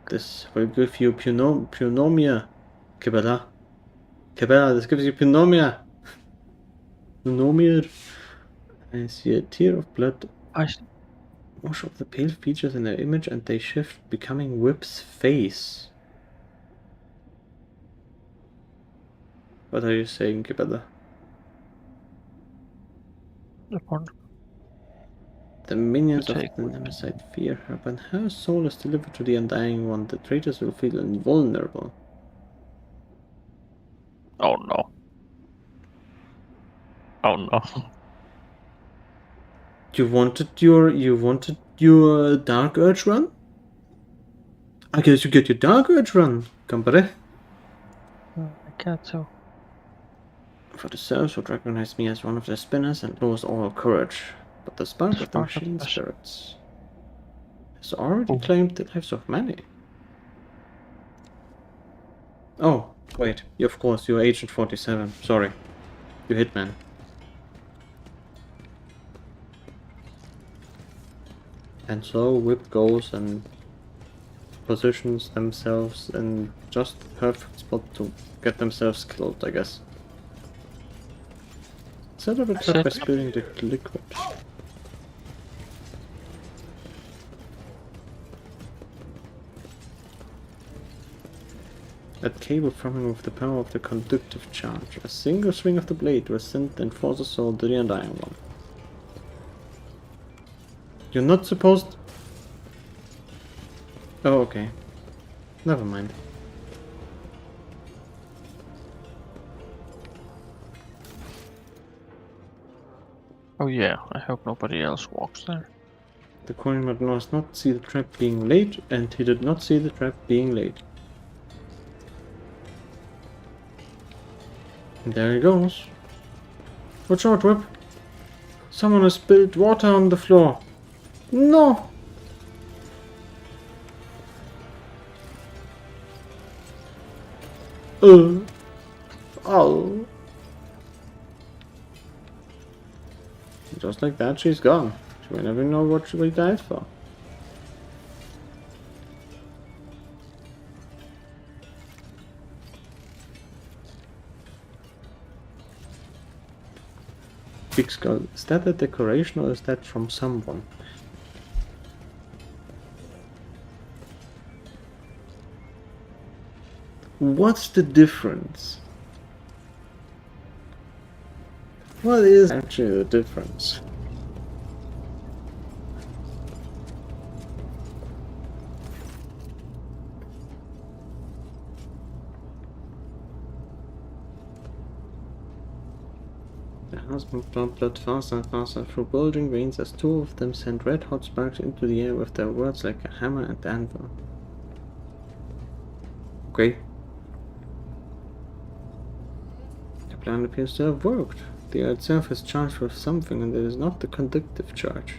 This will give you pneumonia. Kibera. Kibera, this gives you pneumonia. Pneumonia. I see a tear of blood wash off the pale features in their image and they shift, becoming Whip's face. What are you saying, Kibera? The minions of the Nemesis fear her. When her soul is delivered to the Undying One, the traitors will feel invulnerable. Oh no. Oh no. You wanted your Dark Urge run? I guess you get your Dark Urge run, compare. I can't tell. For the serfs would recognize me as one of their spinners and lose all courage. But the spark of the machine spirits has already claimed the lives of many. Oh, wait, of course, you're Agent 47. Sorry. You Hitman. And so Whip goes and positions themselves in just the perfect spot to get themselves killed, I guess. Set up a trap by spilling the liquid. That cable forming with the power of the conductive charge. A single swing of the blade will send and force a soul to the Undying One. You're not supposed... Oh, okay. Never mind. Oh yeah, I hope nobody else walks there. The coin must not see the trap being laid, and he did not see the trap being laid. And there he goes. Watch out, Whip. Someone has spilled water on the floor. No! Oh. Just like that, she's gone. She will never know what she died for. Big skull. Is that a decoration or is that from someone? What's the difference? What is actually the difference? The husband pumped blood faster and faster through bulging veins as two of them sent red-hot sparks into the air with their words like a hammer and anvil. Okay. The plan appears to have worked. The air itself is charged with something, and it is not the conductive charge.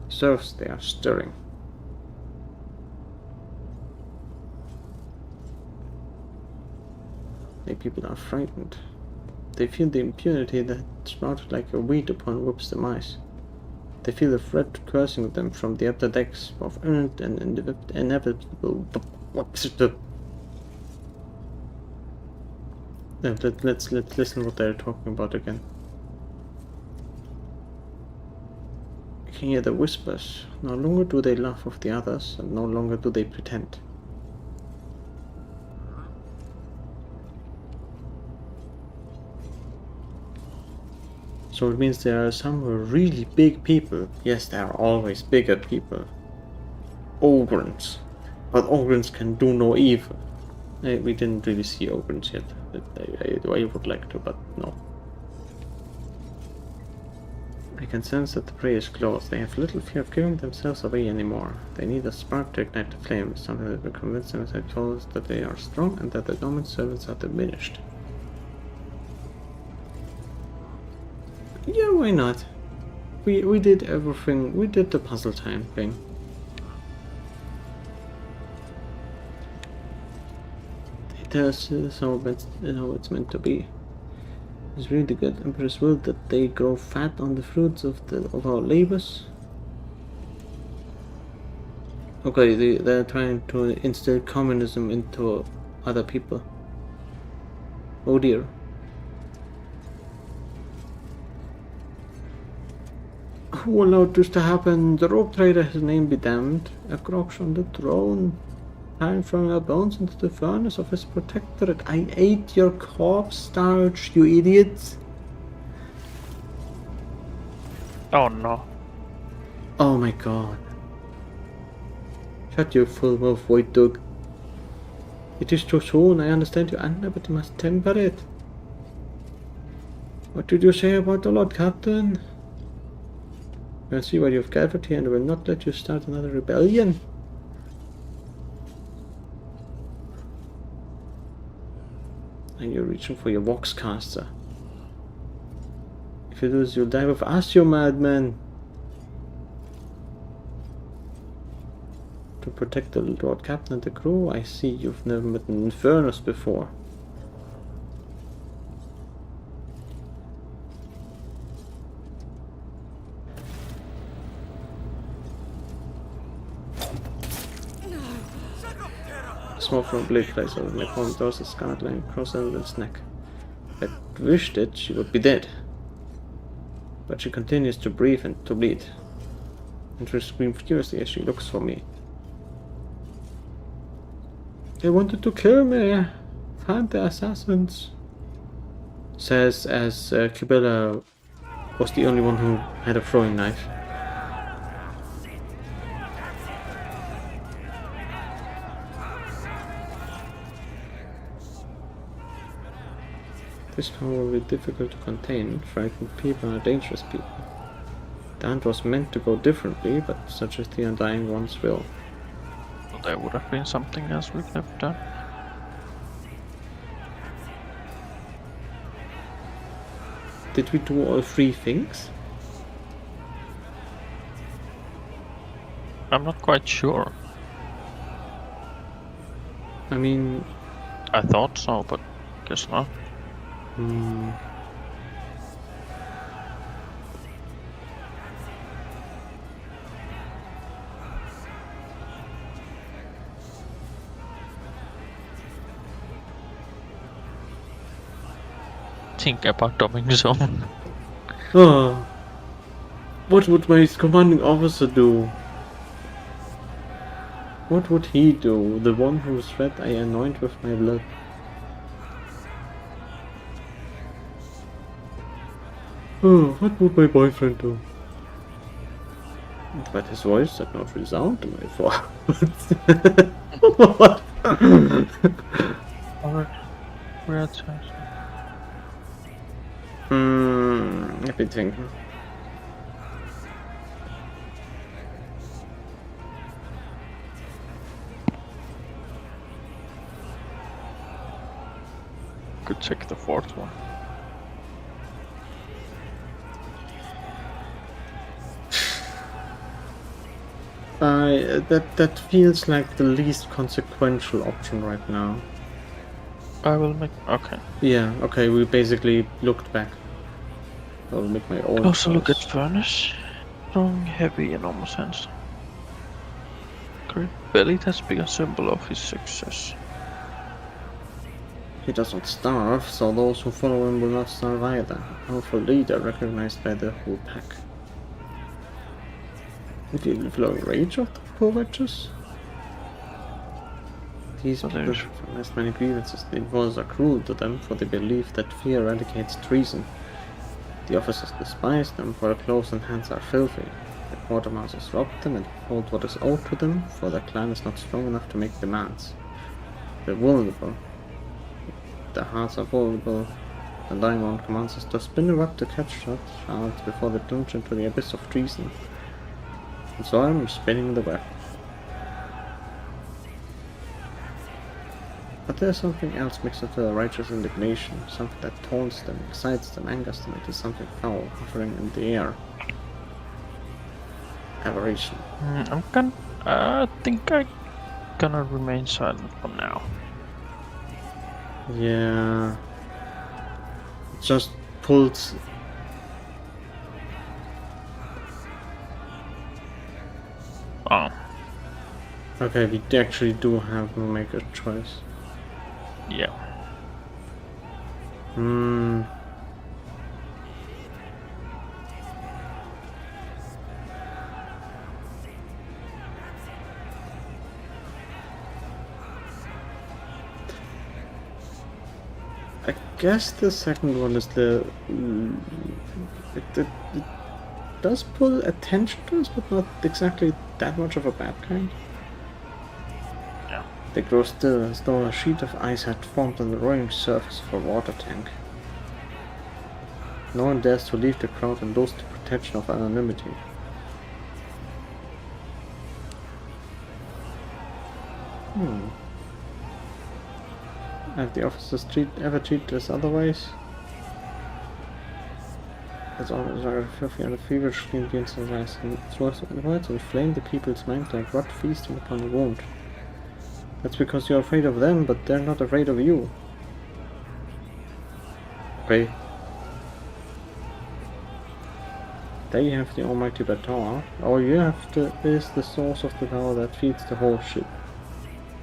Serfs, they are stirring. The people are frightened. They feel the impunity that sprouted like a weed upon Whoop's demise. They feel the threat cursing them from the upper decks of earned and inevitable. Let's listen what they're talking about again. You can hear the whispers. No longer do they laugh with the others, and no longer do they pretend. So it means there are some really big people. Yes, there are always bigger people. Ogrins. But Ogrins can do no evil. We didn't really see Ogrins yet. I would like to, but no. I can sense that the prey is close. They have little fear of giving themselves away anymore. They need a spark to ignite the flame, something that will convince themselves that they are strong and that the dormant servants are diminished. Yeah, why not? We did everything. We did the puzzle time thing. That's how it's meant to be. It's really good. Empress will that they grow fat on the fruits of our labors. Okay, they're trying to instill communism into other people. Oh dear. Who allowed this to happen? The rope trader, his name be damned. A crotch on the throne. Time throwing our bones into the furnace of his protectorate. I ate your corpse starch, you idiots. Oh no. Oh my god. Shut your full mouth, white dog. It is too soon, I understand your anger, but you must temper it. What did you say about the Lord Captain? I'll see what you've gathered here and I will not let you start another rebellion. And you're reaching for your Voxcaster. If you lose, you'll die with us, you madman. To protect the Lord Captain and the crew, I see you've never met an Infernus before. Smoke from a blade flies over my palm, draws a scarlet line across Evelyn's neck. If I wished it, she would be dead. But she continues to breathe and to bleed. And to scream furiously as she looks for me. They wanted to kill me. Find the assassins. Says as Kibella was the only one who had a throwing knife. This power will be difficult to contain. Frightened people are dangerous people. The hunt was meant to go differently, but such as the undying ones will. Well, there would have been something else we could have done. Did we do all three things? I'm not quite sure. I mean... I thought so, but guess not. Think about doing so. Oh, what would my commanding officer do? What would he do? The one whose threat I anoint with my blood. Oh, what would my boyfriend do? But his voice did not resound to my thoughts. What? Alright. We're outside. I've been thinking. Could check the fourth one. That feels like the least consequential option right now. I will make... okay. Yeah, okay, we basically looked back. I'll make my own Also look at choice. furnace. Strong, heavy, and almost hands. Great belly has been a symbol of his success. He doesn't starve, so those who follow him will not starve either. A powerful leader recognized by the whole pack. If you flow rage of the poor wretches? These people have many grievances. The invaders are cruel to them, for they believe that fear eradicates treason. The officers despise them, for their clothes and hands are filthy. The quartermasters rob them and hold what is owed to them, for their clan is not strong enough to make demands. They're vulnerable. Their hearts are vulnerable. The dying one commands us to spin a web to catch shards before they plunge into the abyss of treason. And so I'm spinning the web. But there's something else mixed into the righteous indignation, something that taunts them, excites them, angers them. It is something foul, hovering in the air. Aberration. I think I'm gonna remain silent for now. Yeah. It just pulls. Oh, Okay, we actually do have to make a choice. yeah. I guess the second one is the. It does pull attention to us, but not exactly that much of a bad kind. Yeah. They grow still as though a sheet of ice had formed on the rolling surface of a water tank. No one dares to leave the crowd and lose the protection of anonymity. Have the officers ever treated us otherwise? As always, our filthy and feverishly against his eyes, and throws the words inflame the people's mind like rot feasting upon a wound. That's because you're afraid of them, but they're not afraid of you. Okay. There you have the almighty baton. All you have to is the source of the power that feeds the whole ship.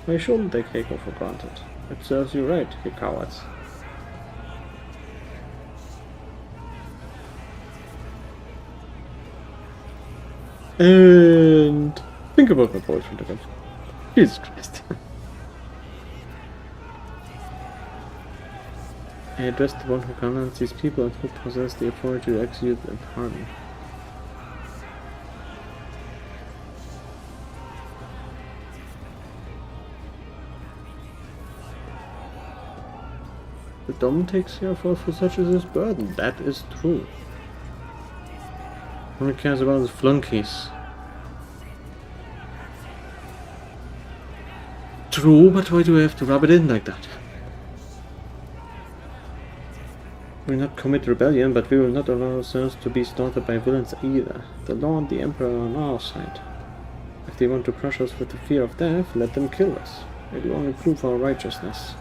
Why shouldn't they take it for granted? It serves you right, you cowards. And think about my boyfriend again. Jesus Christ. I address the one who commands these people and who possess the authority to execute and pardon. The Dom takes care for such as his burden. That is true. Only cares about his flunkies. True, but why do we have to rub it in like that? We will not commit rebellion, but we will not allow ourselves to be slaughtered by villains either. The law and the Emperor are on our side. If they want to crush us with the fear of death, let them kill us. It will only prove our righteousness.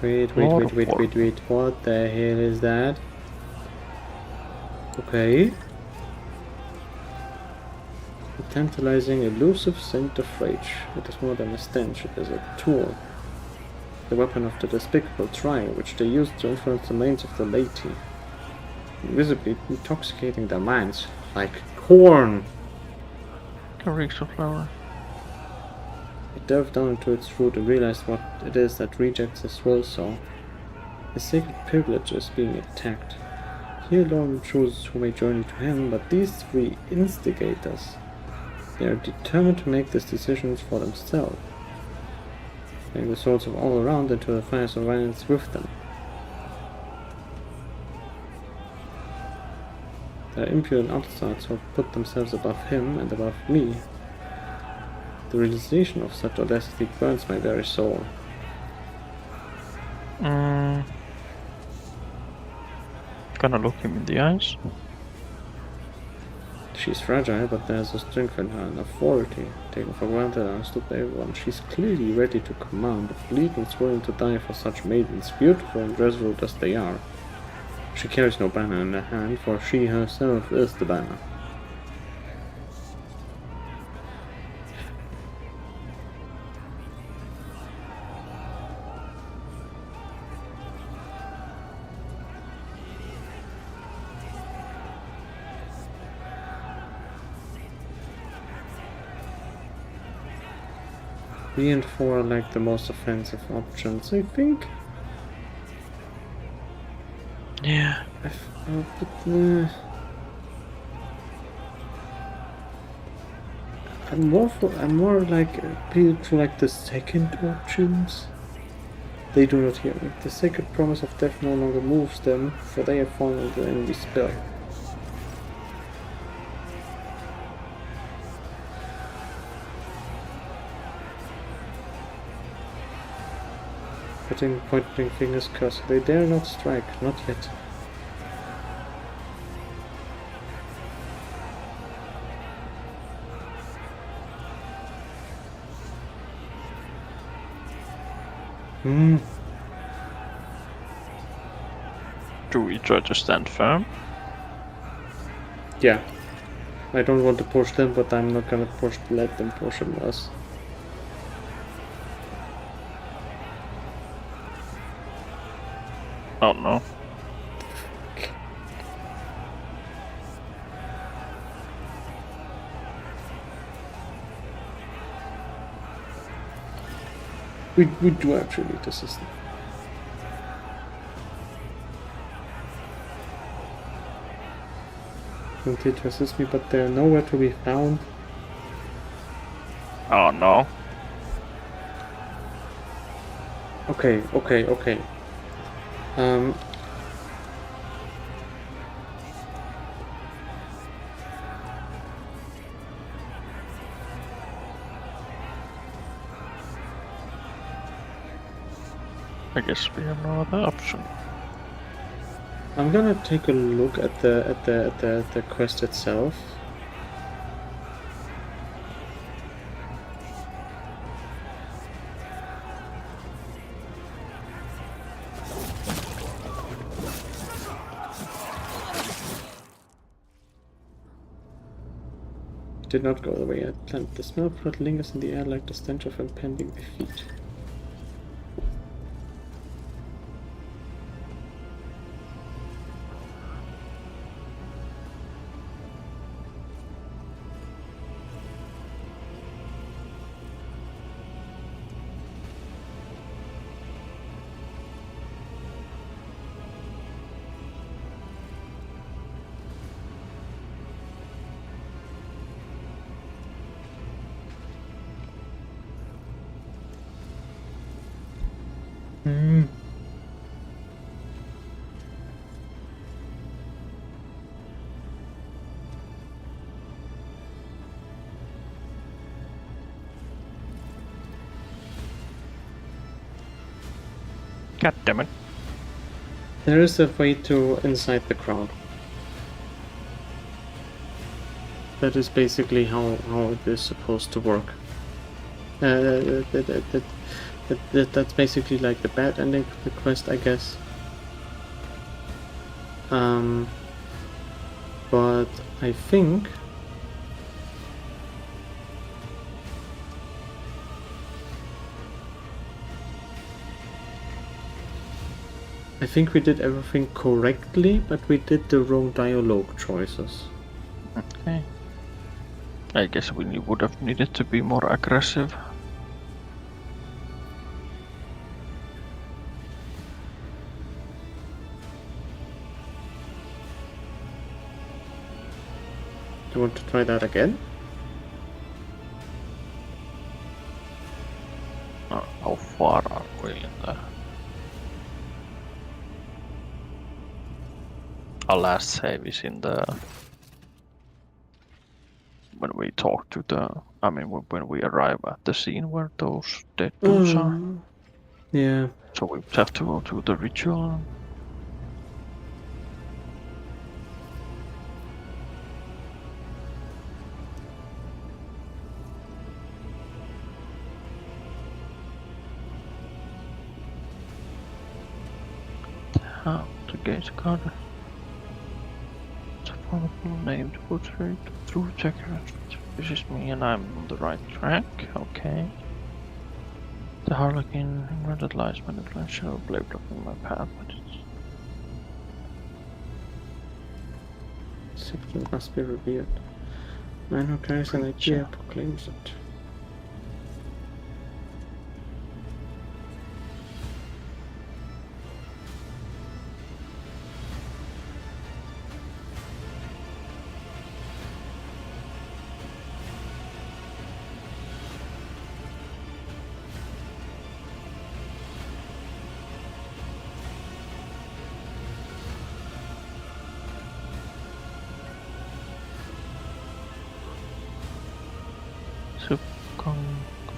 Wait, what the hell is that? Okay. A tantalizing, elusive scent of rage. It is more than a stench, it is a tool. The weapon of the despicable trio, which they use to influence the minds of the laity. Invisibly intoxicating their minds, like corn. The reeks of flower. It delved down into its root and realized what it is that rejects his will so. His sacred privilege is being attacked. He alone chooses who may journey to him, but these three instigators, they are determined to make these decisions for themselves, bring the souls of all around into the fires of violence with them. They are impudent upstarts who have put themselves above him and above me. The realization of such audacity burns my very soul. Gonna look him in the eyes. She's fragile, but there's a strength in her, an authority taken for granted and understood by everyone. She's clearly ready to command, of legions willing to die for such maidens, beautiful and resolute as they are. She carries no banner in her hand, for she herself is the banner. Three and four are like the most offensive options, I think. Yeah. I'm more like appeal to like the second options. They do not hear me. The sacred promise of death no longer moves them, for they have fallen under the enemy's spell. pointing fingers curse. They dare not strike, not yet. Do we try to stand firm? Yeah. I don't want to push them, but I'm not gonna let them push us. Oh no. We do actually need a system. They to assist me, but they're nowhere to be found. Oh no. Okay. I guess we have no other option. I'm gonna take a look at the quest itself. It did not go the way I planned. The smell of blood lingers in the air like the stench of impending defeat. God damn it. There is a way to incite the crowd. That is basically how it is supposed to work. That's basically like the bad ending of the quest, I guess. But I think we did everything correctly, but we did the wrong dialogue choices. Okay. I guess we would have needed to be more aggressive. Do you want to try that again? How far are we in the... Our last save is in the... When we talk to the... I mean, when we arrive at the scene where those dead dudes are. Yeah. So we have to go to the ritual. To gauge card. It's a vulnerable named portrait. True checker. This is me and I'm on the right track. Okay. The harlequin where that lies manipulation of blade blocking my path, but it's... Secret must be revealed. Man who carries an idea proclaims it.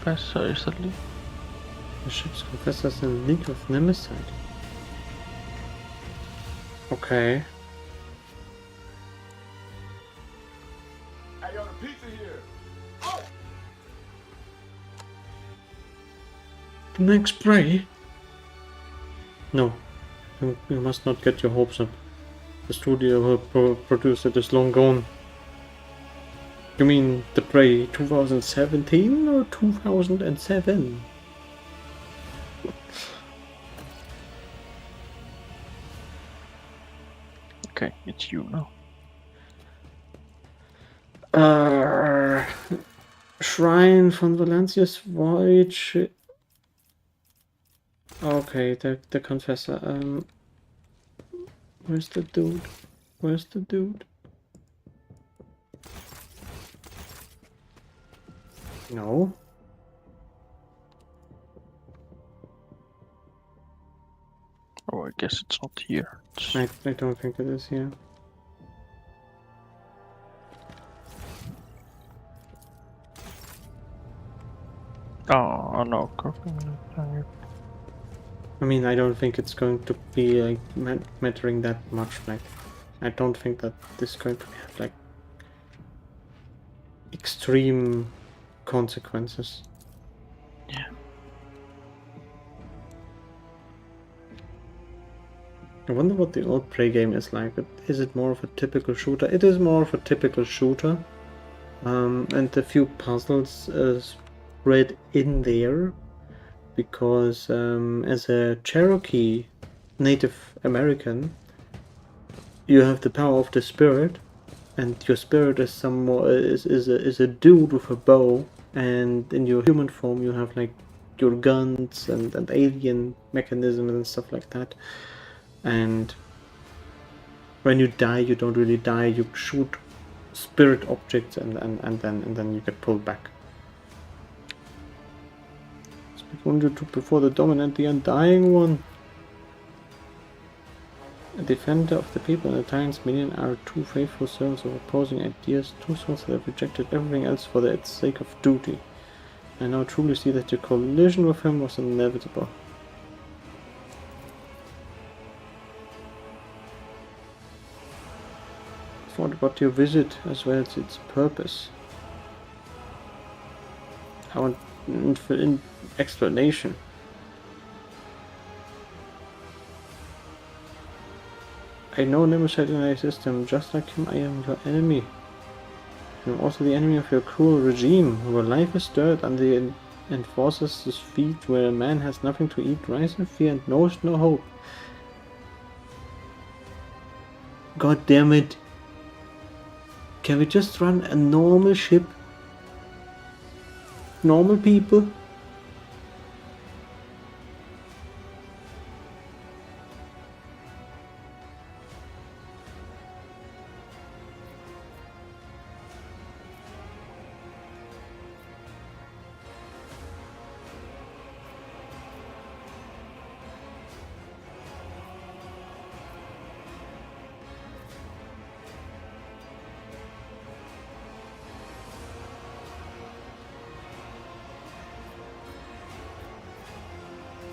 Confessor is the lead. The ship's confessor's in a league with Nemesis. Okay. Hey, yo, the pizza here. Oh! The next prey? No. You must not get your hopes up. The studio who produced it is long gone. You mean the Prey 2017 or 2007? Okay, it's you now. Shrine von Valencia's Voyage. Okay, the Confessor. Where's the dude? Where's the dude? No. Oh, I guess it's not here. It's... I don't think it is here. Oh no, I mean, I don't think it's going to be like mattering that much. Like, I don't think that this is going to have like extreme consequences. Yeah. I wonder what the old Prey game is like. Is it more of a typical shooter? It is more of a typical shooter. And a few puzzles spread in there. Because as a Cherokee Native American, you have the power of the spirit. And your spirit is is a dude with a bow. And in your human form you have like your guns and alien mechanisms and stuff like that. And when you die, you don't really die. You shoot spirit objects, and then you get pulled back. Speak only to before the dominant, the undying one. A defender of the people and the tyrant's minion are two faithful servants of opposing ideas, two souls that have rejected everything else for the sake of duty. I now truly see that your collision with him was inevitable. Thought about your visit as well as its purpose. I want an explanation. I know Nemesis in my system. Just like him, I am your enemy. I'm also the enemy of your cruel regime, where life is dirt and the enforces his feet, where a man has nothing to eat, rise in fear, and knows no hope. God damn it. Can we just run a normal ship? Normal people?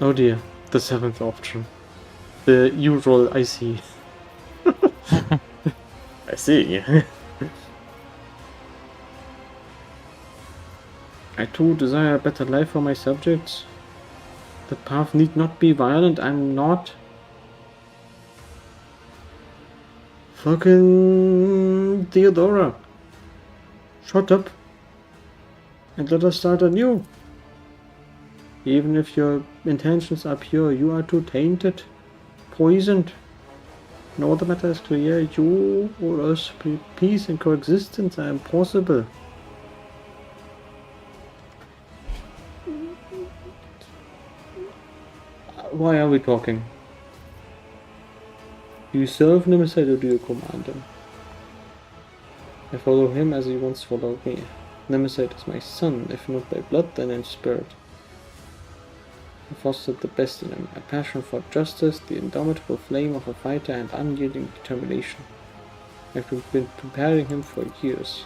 Oh dear, the seventh option. The usual I see. I see. I too desire a better life for my subjects. The path need not be violent, I'm not. Fucking Theodora. Shut up. And let us start anew. Even if your intentions are pure, you are too tainted, poisoned. No, the matter is clear. You or us, peace and coexistence are impossible. Why are we talking? Do you serve Nemesis or do you command him? I follow him as he once followed me. Nemesis is my son, if not by blood, then in spirit. I fostered the best in him, a passion for justice, the indomitable flame of a fighter, and unyielding determination. I've been preparing him for years.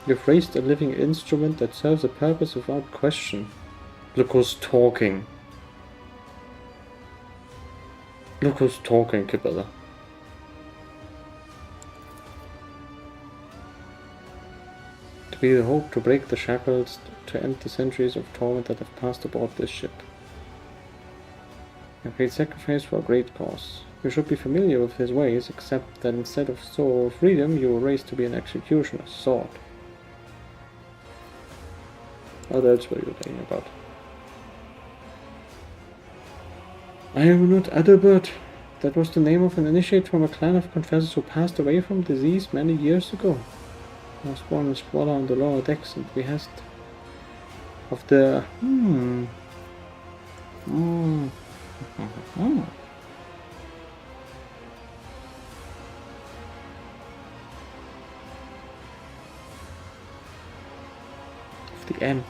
You've raised a living instrument that serves a purpose without question. Look who's talking. Look who's talking, Kibella. To be the hope to break the shackles, to end the centuries of torment that have passed aboard this ship. A great sacrifice for a great cause. You should be familiar with his ways, except that instead of soul of freedom, you were raised to be an executioner's sword. Oh, that's what you're talking about. I am not Adalbert. That was the name of an initiate from a clan of confessors who passed away from disease many years ago. I was born in a squalor on the lower decks and behest of the... of the M.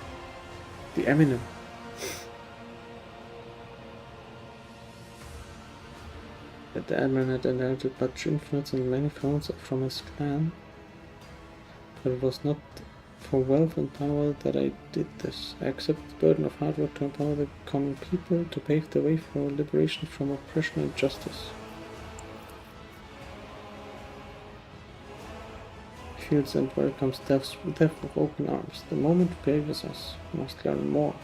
The Eminem. That the admiral had inherited much influence and many thrones from his clan. But it was not for wealth and power that I did this. I accepted the burden of hard work to empower the common people, to pave the way for liberation from oppression and justice. Fields and welcomes death with open arms. The moment favors us. We must learn more.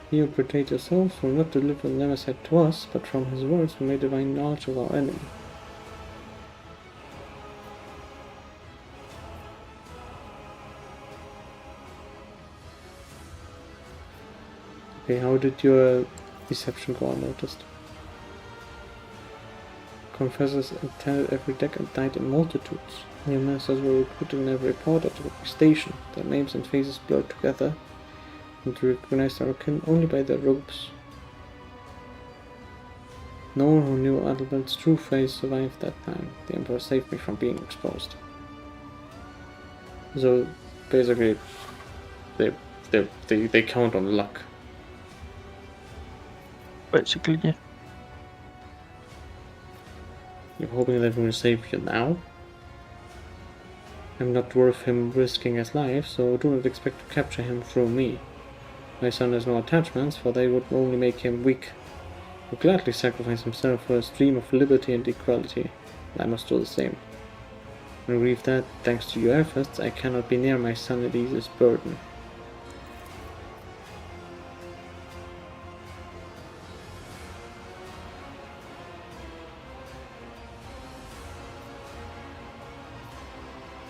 He who betrayed yourselves will not deliver the nemesis to us, but from his words we may divine knowledge of our enemy. Okay, how did your deception go unnoticed? Confessors attended every deck and died in multitudes. New ministers were recruited in every port at every station. Their names and faces blurred together, and we recognized our kin only by their robes. No one who knew Adalbert's true face survived that time. The Emperor saved me from being exposed. So, basically, they count on luck. Basically, yeah. You're hoping that he will save you now? I'm not worth him risking his life, so do not expect to capture him through me. My son has no attachments, for they would only make him weak. He would gladly sacrifice himself for his dream of liberty and equality. I must do the same. I grieve that, thanks to your efforts, I cannot be near my son and ease his burden.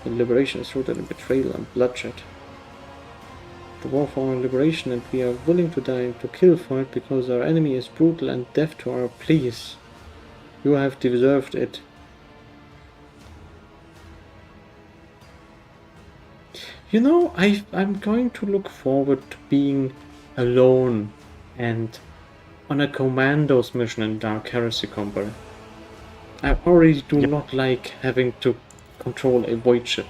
The liberation is rooted in betrayal and bloodshed. The war for our liberation, and we are willing to die to kill for it because our enemy is brutal and deaf to our pleas. You have deserved it. You know, I'm going to look forward to being alone and on a commandos mission in Dark Heresy Company. I already do not like having to control a void ship.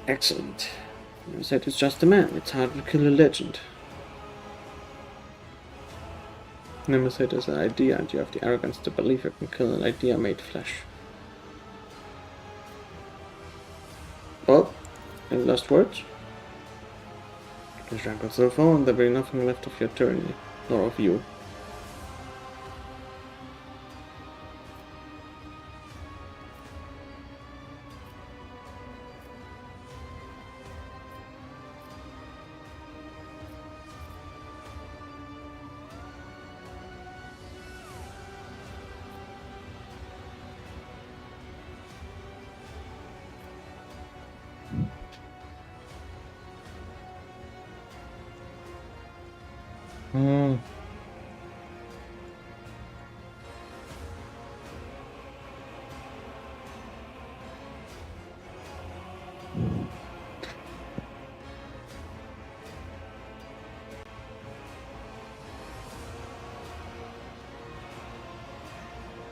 Excellent. You said it's just a man. It's hard to kill a legend. Never said it's an idea, and you have the arrogance to believe you can kill an idea made flesh. Well, any last words? You drank so far, and there will be nothing left of your tyranny, nor of you.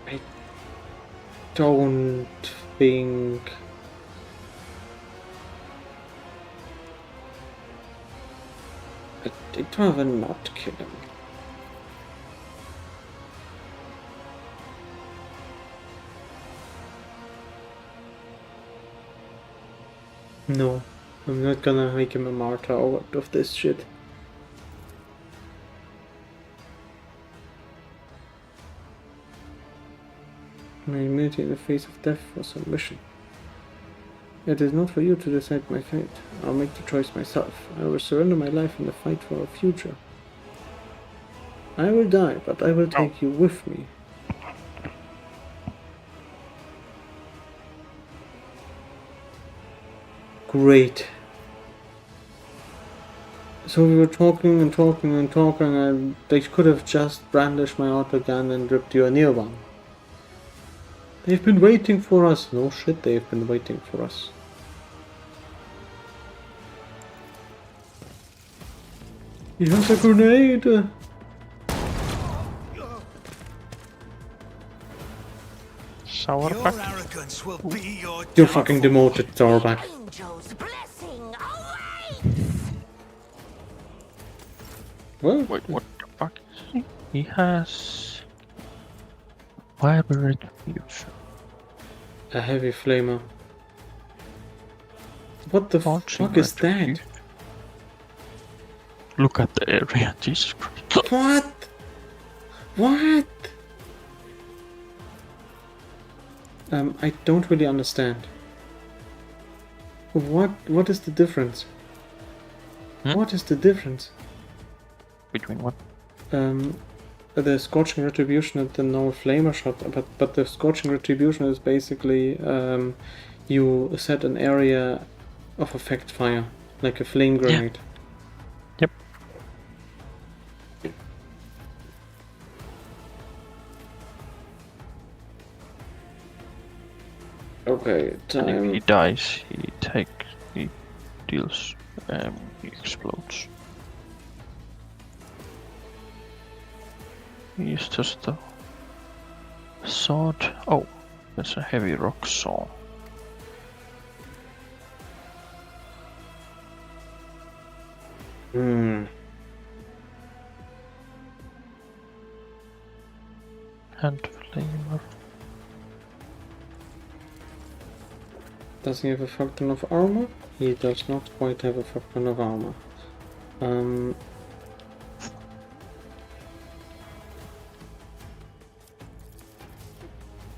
I don't think I'd rather not kill him. No, I'm not gonna make him a martyr out of this shit. My immunity in the face of death for some mission. It is not for you to decide my fate. I'll make the choice myself. I will surrender my life in the fight for a future. I will die, but I will take you with me. Great. So we were talking and talking and talking, and they could have just brandished my autogun and ripped you a new one. They've been waiting for us. No shit, they've been waiting for us. He has a grenade! Sour Your fuck. arrogance will be your You're fucking downfall. demoted, Zorback. Angel's blessing awaits! Well, Wait, what the fuck is he? He has vibrant fusion. a heavy flamer. What the Launching fuck is that? retribution. Look at the area, Jesus Christ. What? What? I don't really understand. What is the difference? Hmm? What is the difference? Between what? The scorching retribution and the no flamer shot, but the scorching retribution is basically you set an area of effect fire, like a flame grenade. Yep. Okay, And if he time. dies, he deals, he explodes. He's just a sword. Oh, that's a heavy rock saw. Hmm. Hand flamer. Does he have a fuck ton of armor? He does not quite have a fuck ton of armor.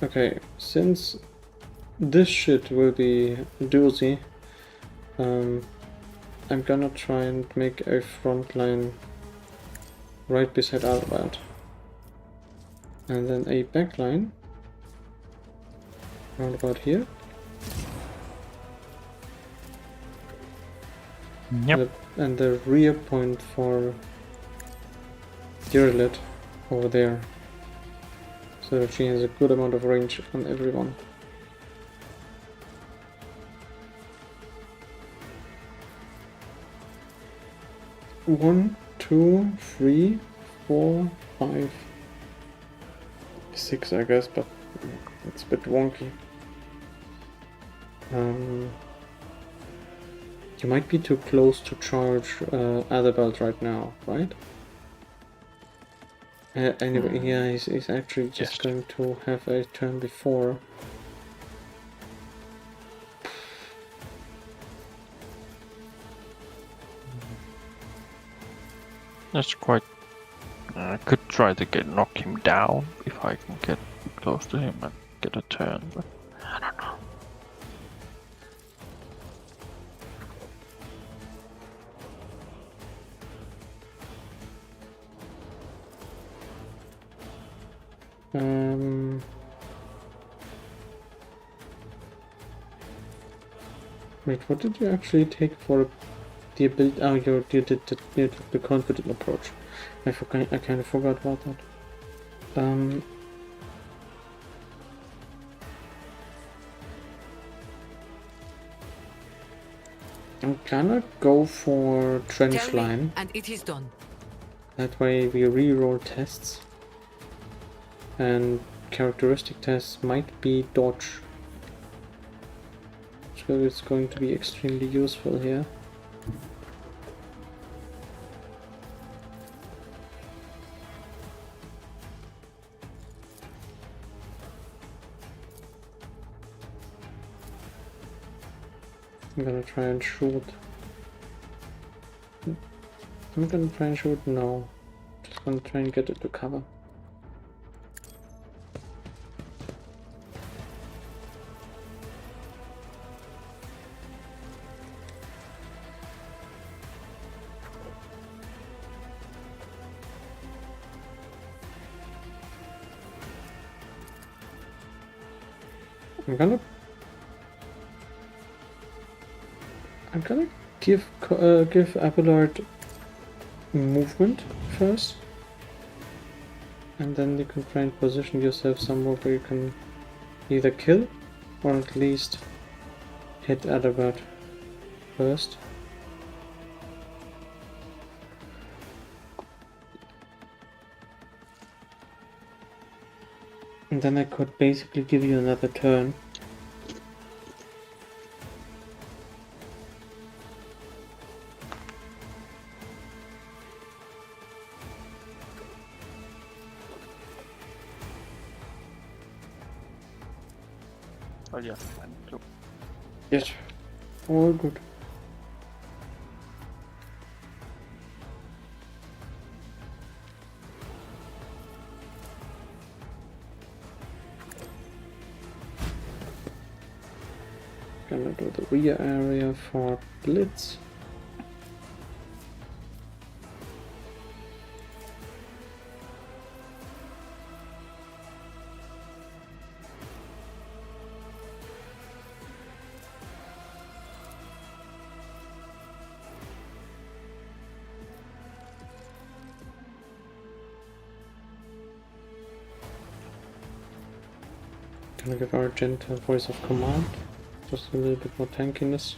Okay, since this shit will be doozy, I'm gonna try and make a front line right beside Albert. And then a back line round about here. Yep. And the rear point for Dirlet over there. So that she has a good amount of range on everyone. One, two, three, 4, 5, 6, I guess, but it's a bit wonky. You might be too close to charge Adabelt right now, right? Anyway, yeah, he's actually just Yes. going to have a turn before. That's quite. I could try to knock him down if I can get close to him and get a turn, but I don't know. Wait, what did you actually take for the ability? Oh, you did the confident approach. I kind of forgot about that. I'm gonna go for trench Tell me, line. and it is done. That way we re-roll tests. And characteristic tests might be dodge. So it's going to be extremely useful here. I'm gonna try and shoot. I'm gonna try and shoot. No. Just gonna try and get it to cover. I'm gonna give Abelard movement first, and then you can try and position yourself somewhere where you can either kill or at least hit Adabert first. And then I could basically give you another turn. Oh yeah, and Yes, all good. Gonna do the rear area for Blitz. Gonna give Argent a voice of command, just a little bit more tankiness.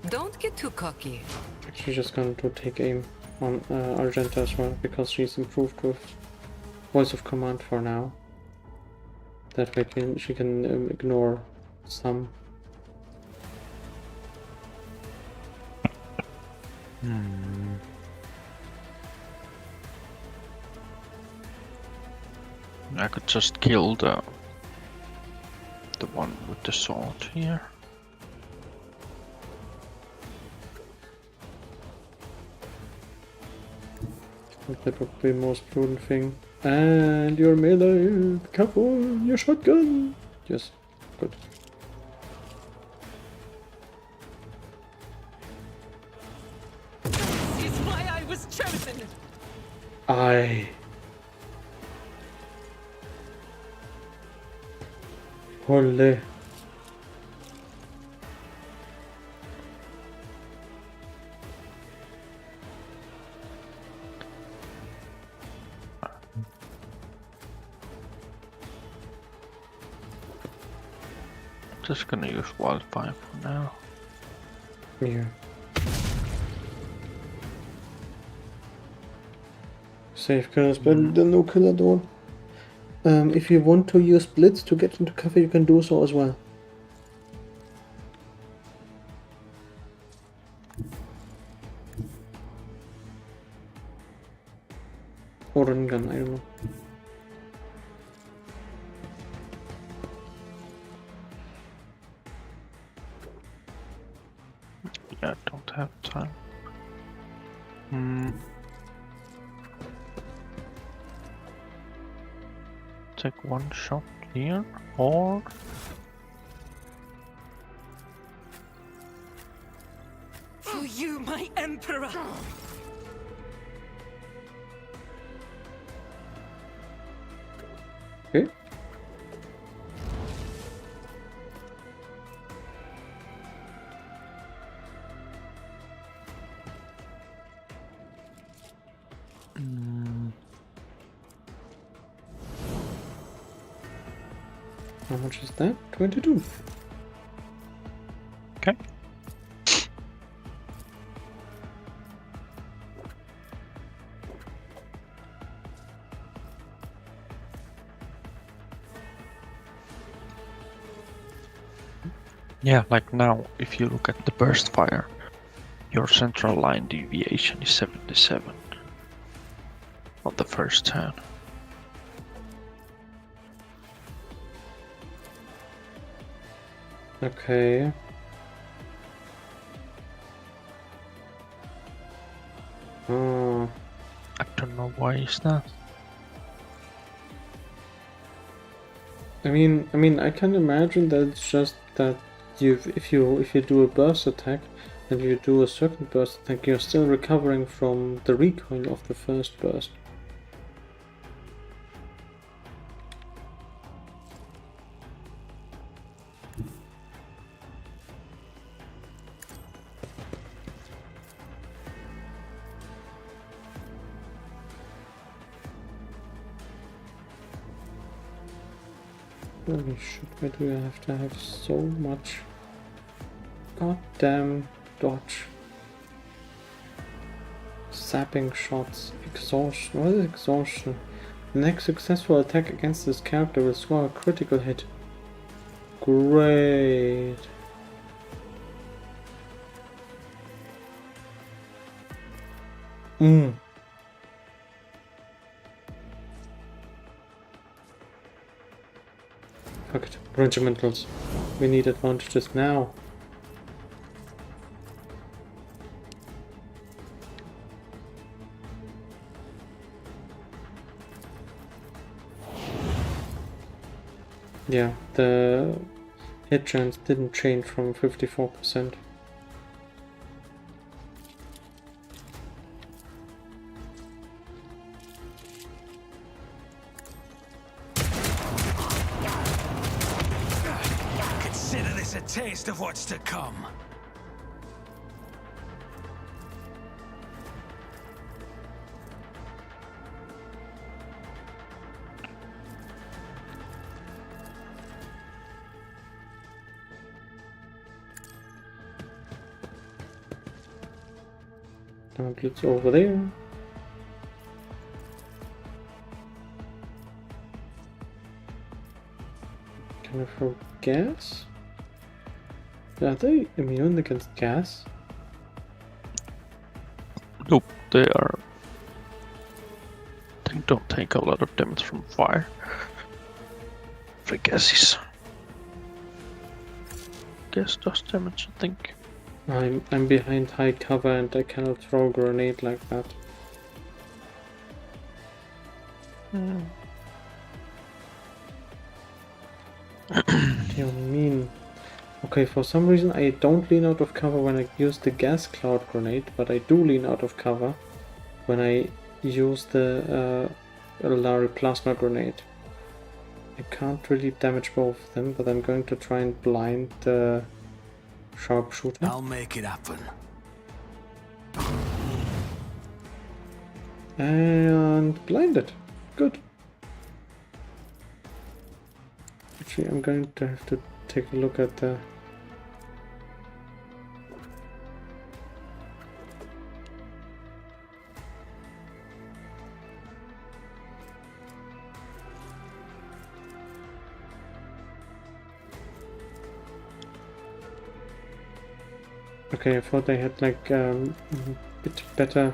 Don't get too cocky. She's just going to take aim on Argenta as well, because she's improved with voice of command for now. That way she can ignore some. I could just kill the one with the sword here. That would be the most prudent thing. And your melee, careful, your shotgun. Yes, good. This is why I was chosen. Holy. Just gonna use wildfire for now. Yeah. Safe kill is better than no kill at all. If you want to use Blitz to get into cover, you can do so as well. Or run gun, I don't know. Yeah, I don't have time. Take one shot here, or For you, my emperor. Okay. How much is that? 22. okay. Yeah, like now, if you look at the burst fire, Your central line deviation is 77 on the first turn. Okay. Oh, I don't know why is that. I mean, I can imagine that it's just that if you do a burst attack and you do a second burst attack, you're still recovering from the recoil of the first burst. Holy shit, why do I have to have so much goddamn dodge? Sapping shots, exhaustion. What is exhaustion? The next successful attack against this character will score a critical hit. Great. Fuck it. Regimentals. We need advantages now. Yeah, the hit chance didn't change from 54%. Consider this a taste of what's to come. Now it's over there. Can I throw gas? Are they immune against gas? Nope, they don't take a lot of damage from fire. The gases. Gas does damage, I think. I'm behind high cover and I cannot throw a grenade like that. What do you mean? Okay, for some reason I don't lean out of cover when I use the gas cloud grenade, but I do lean out of cover when I use the Larry plasma grenade. I can't really damage both of them, but I'm going to try and blind the sharpshooter. I'll make it happen. And blinded. Good. Actually, I'm going to have to take a look at the... Okay, I thought I had like a bit better.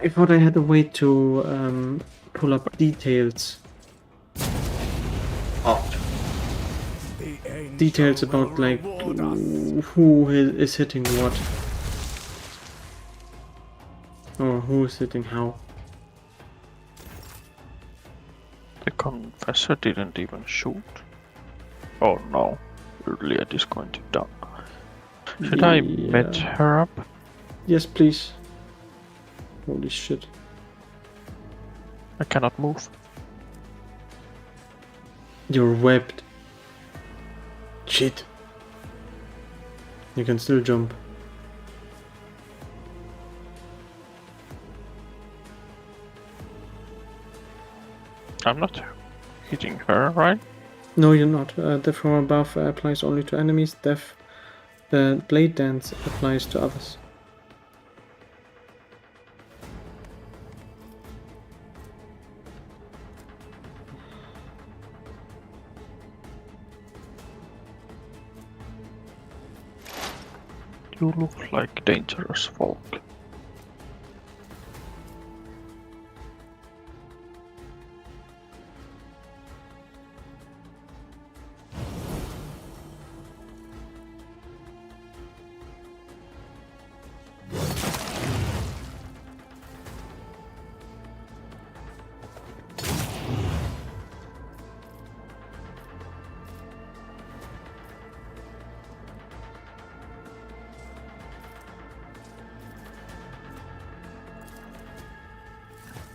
I thought I had a way to pull up details. Details about like who is hitting what. Or who is hitting how. The Confessor didn't even shoot. Oh no, Juliet is going to die. Should I met her up? Yes, please. Holy shit. I cannot move. You're webbed. Shit. You can still jump. I'm not hitting her, right? No, you're not. Death from above applies only to enemies. Death, blade dance applies to others. You look like dangerous folk.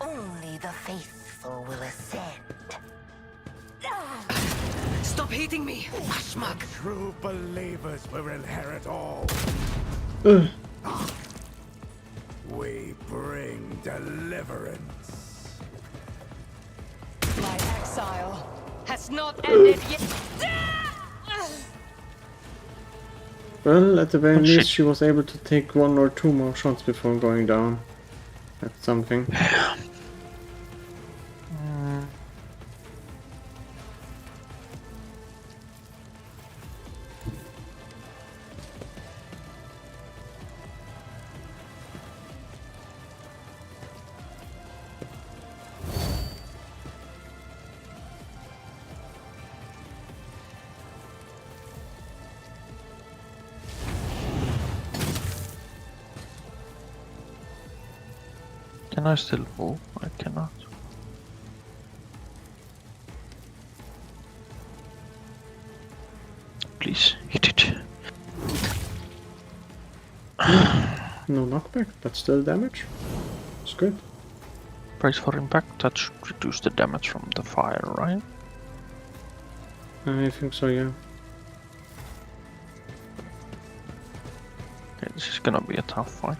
Only the faithful will ascend. Stop hitting me, Ashmak! True believers will inherit all. Ugh. We bring deliverance. My exile has not ended yet. Well, at the very Oh, least, shit. she was able to take 1 or 2 more shots before going down. That's something. Can I still move? I cannot. Please, hit it. No knockback, but still damage. It's good. Brace for impact, that should reduce the damage from the fire, right? I think so, yeah. Okay, this is gonna be a tough fight.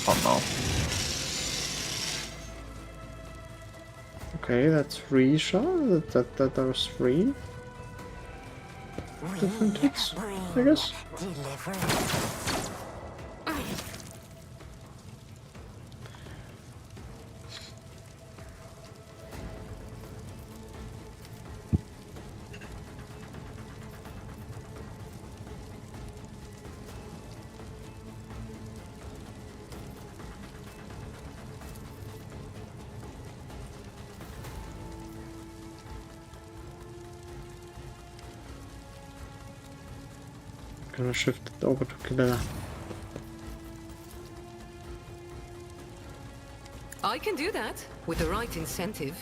Oh no. Okay, that's 3 shot. That was 3 different hits, I guess. Deliverance. Gonna shift it over to Killer. I can do that with the right incentive.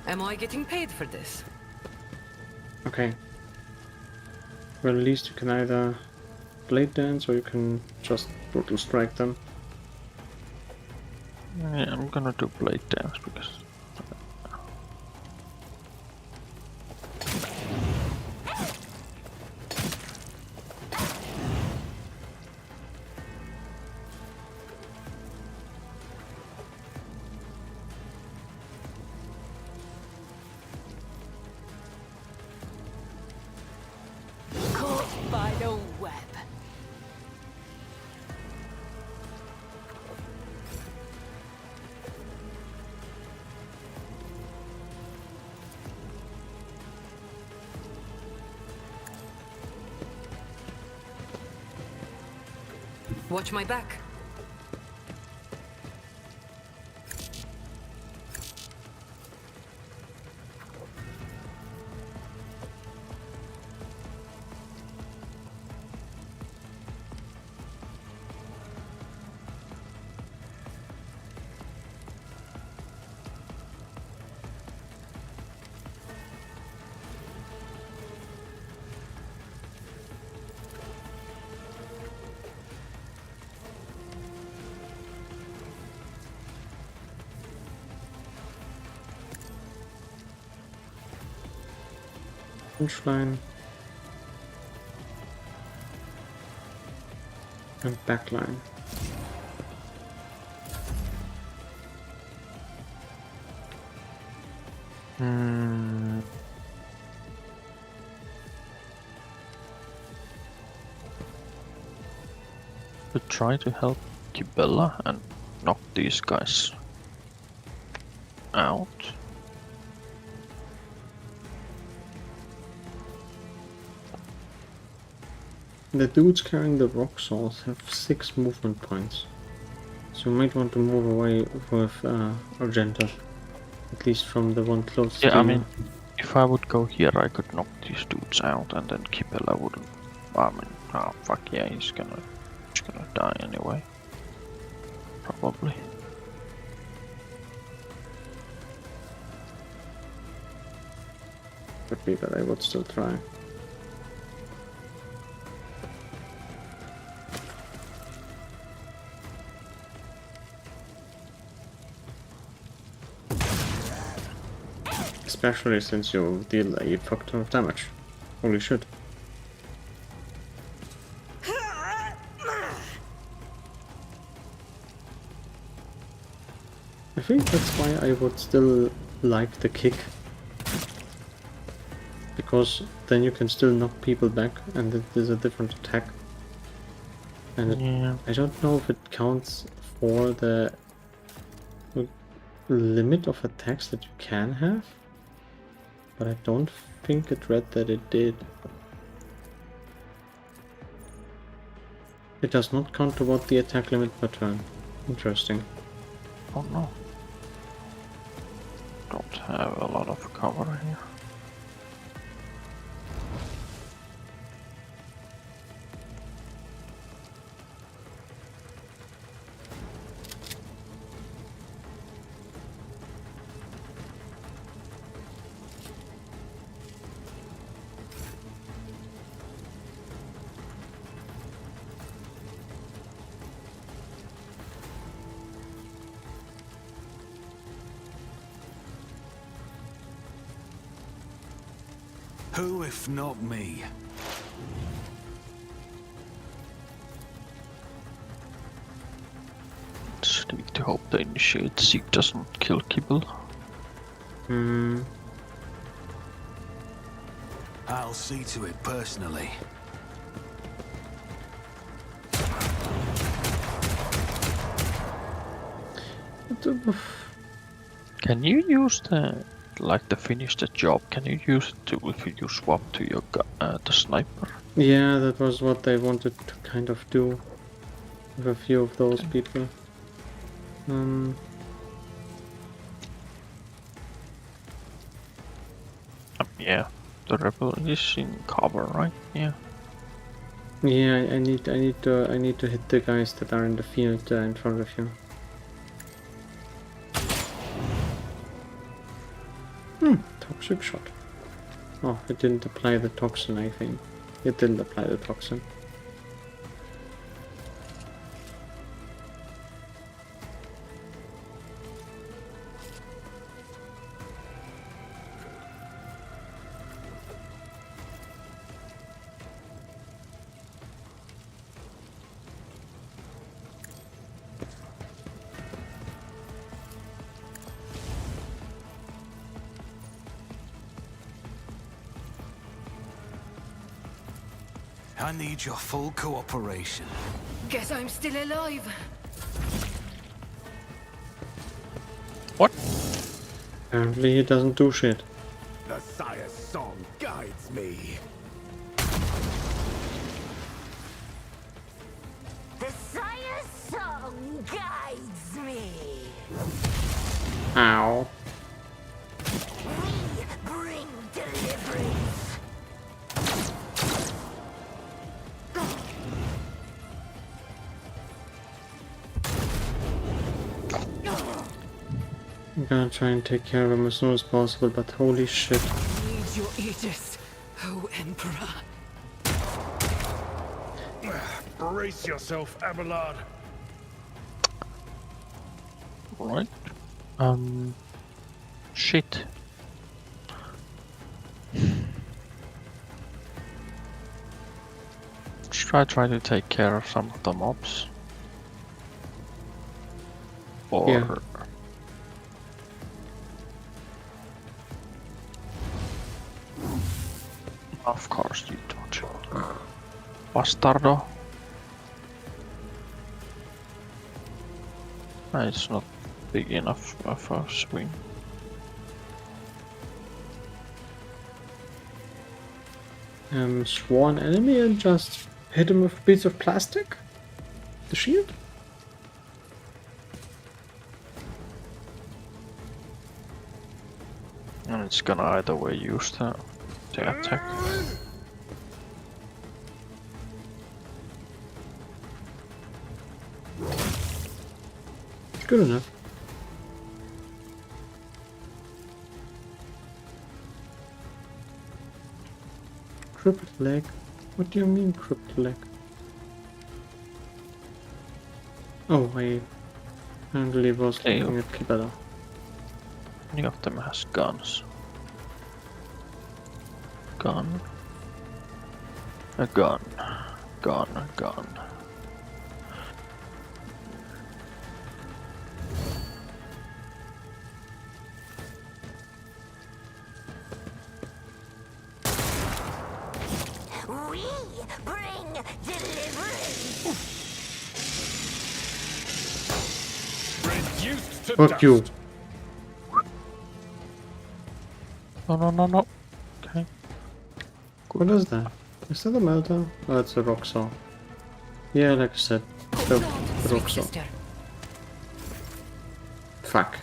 Am I getting paid for this? Okay. Well, at least you can either blade dance or you can just brutal strike them. Yeah, I'm gonna do blade dance because Caught by the web. Watch my back. Punchline. And backline. could try to help Kibella and knock these guys out. The dudes carrying the rock saws have 6 movement points, so you might want to move away with Argenta, at least from the one closest to Yeah, I you. mean, if I would go here, I could knock these dudes out, and then Kibella wouldn't. I mean, oh fuck yeah, he's gonna die anyway. Probably. Could be, but I would still try. Especially since you deal a fuck ton of damage. Holy shit. I think that's why I would still like the kick. Because then you can still knock people back and it is a different attack. And Yeah. I don't know if it counts for the limit of attacks that you can have. But I don't think it read that it did. It does not count toward the attack limit per turn. Interesting. Oh no. Don't have a lot of cover here. Who if not me? Just need to hope the initiate seek doesn't kill Kibble. I'll see to it personally. Can you use to finish the job? Can you use it to if you swap to your the sniper? Yeah, that was what they wanted to kind of do with a few of those people. Yeah, the rebel is in cover, right? Yeah. Yeah, I need to hit the guys that are in the field in front of you. Toxic shot. Oh, it didn't apply the toxin, I think. It didn't apply the toxin. I need your full cooperation. Guess I'm still alive. What? Apparently he doesn't do shit. The Sire's song guides me. The Sire's song guides me. Ow. We bring deliverance. I'm gonna try and take care of him as soon as possible, but holy shit. Need your aegis, O Emperor. Brace yourself, Abelard. Right. Shit. Try to take care of some of the mobs. Or Yeah. of course you don't. Bastardo. It's not big enough of a swing. Sworn enemy and just hit him with a piece of plastic? The shield? And it's gonna either way use the attack. Good enough. Crippled leg? What do you mean crippled leg? Oh, I apparently was looking at people. Any of them has guns. Gun. A gun. Gun. A gun. We bring delivery. Reduced to Fuck dust. you. No. Okay. What is that? Is that a melter? Oh, it's a rock saw. Yeah, like I said, the rock saw. Fuck.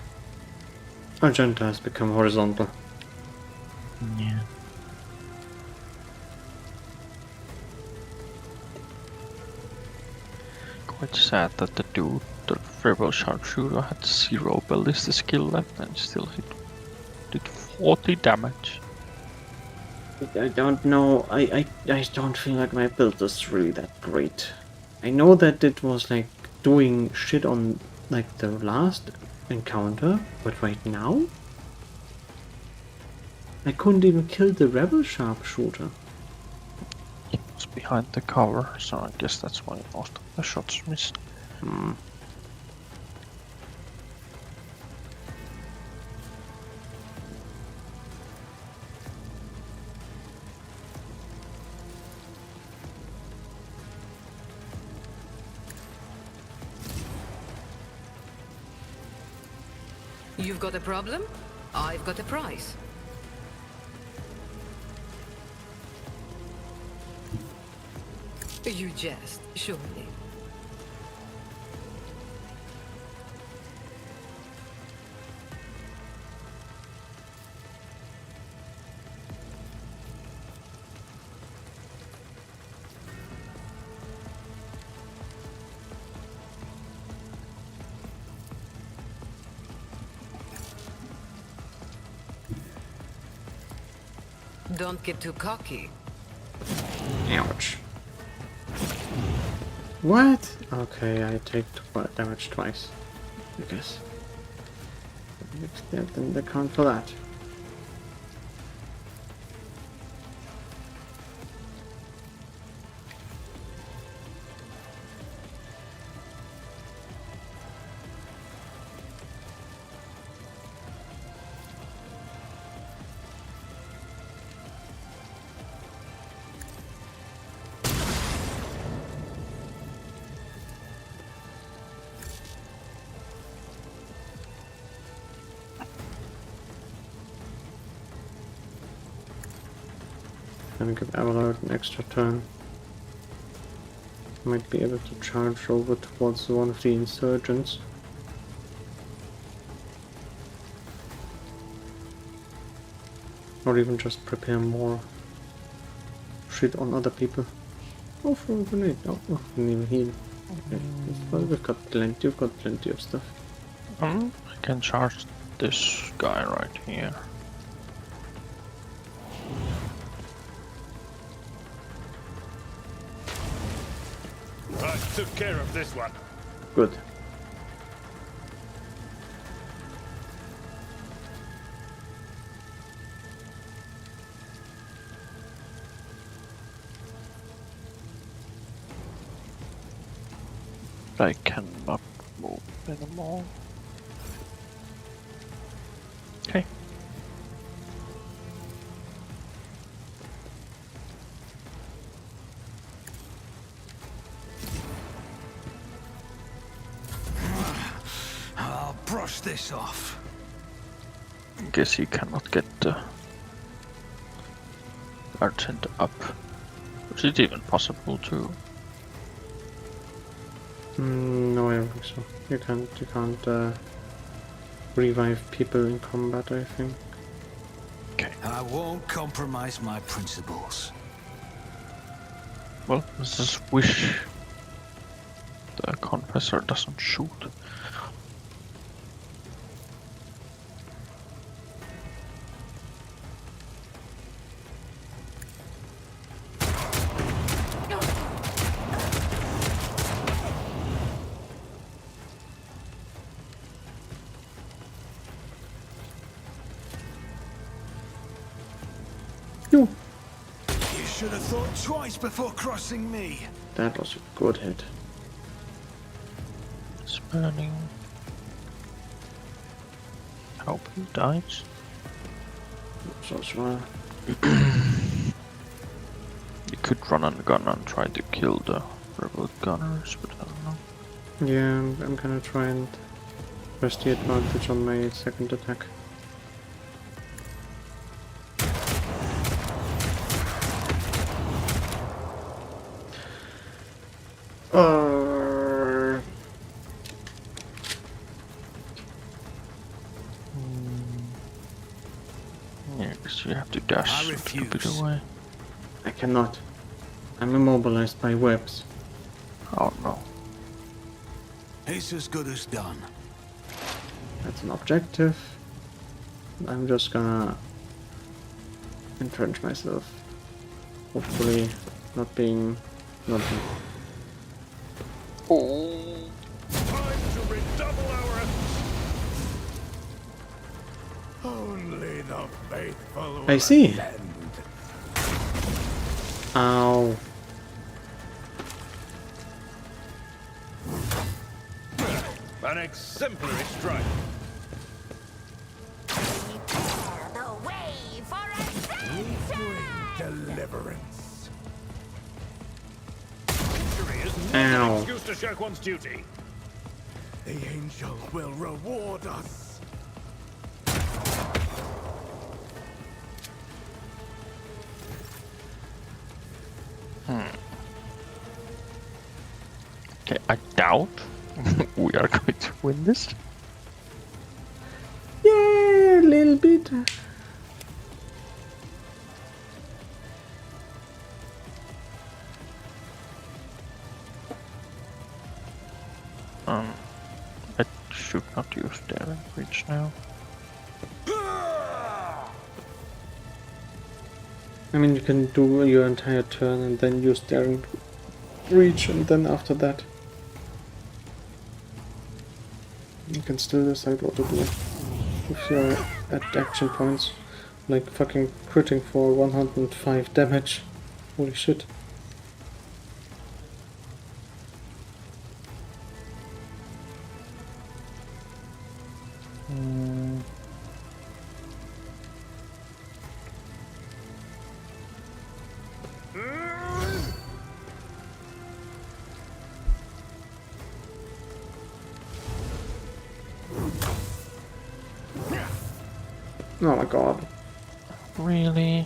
Argenta has become horizontal. Yeah. Quite sad that the dude, the rebel sharpshooter, had 0 ballistic skill left and still did 40 damage. I don't know. I don't feel like my build is really that great. I know that it was like doing shit on like the last encounter, but right now I couldn't even kill the rebel sharpshooter. He was behind the cover, so I guess that's why most of the shots missed. You've got a problem? I've got a prize. You jest, surely. Don't get too cocky. Ouch. What? Okay, I take damage twice, I guess. That didn't account for that. Gonna give Abelard an extra turn. Might be able to charge over towards one of the insurgents. Or even just prepare more shit on other people. Oh, for a grenade. Oh, we can even heal. Okay. Well, we've got plenty of stuff. I can charge this guy right here. I took care of this one. Good. I cannot move anymore. Okay. brush this off. Guess he cannot get the guard center up. Is it even possible to? No, I don't think so. You can't revive people in combat, I think. Okay. I won't compromise my principles. Well, let's just wish the confessor doesn't shoot. You. You should have thought twice before crossing me. That was a good hit. Spanning. Hope he dies. So as well. You could run on the gun and try to kill the rebel gunners, but I don't know. Yeah, I'm gonna try and press the advantage on my second attack. Yeah, because you have to dash I a bit refuse. away. I cannot. I'm immobilized by webs. Oh no. It's as good as done. That's an objective. I'm just gonna entrench myself. Hopefully not being nothing. Time to redouble our efforts. Only the faithful will I see. ascend. Ow. An exemplary strike. Prepare the way for adventure! Deliverance. Victory is not Ow. an excuse to shirk one's duty. The angel will reward us. Okay, I doubt we are going to win this. Yeah, a little bit. I should not use daring reach now. I mean, you can do your entire turn and then use daring reach, and then after that, you can still decide what to do if you're at action points, like fucking critting for 105 damage. Holy shit. Oh my god. Really?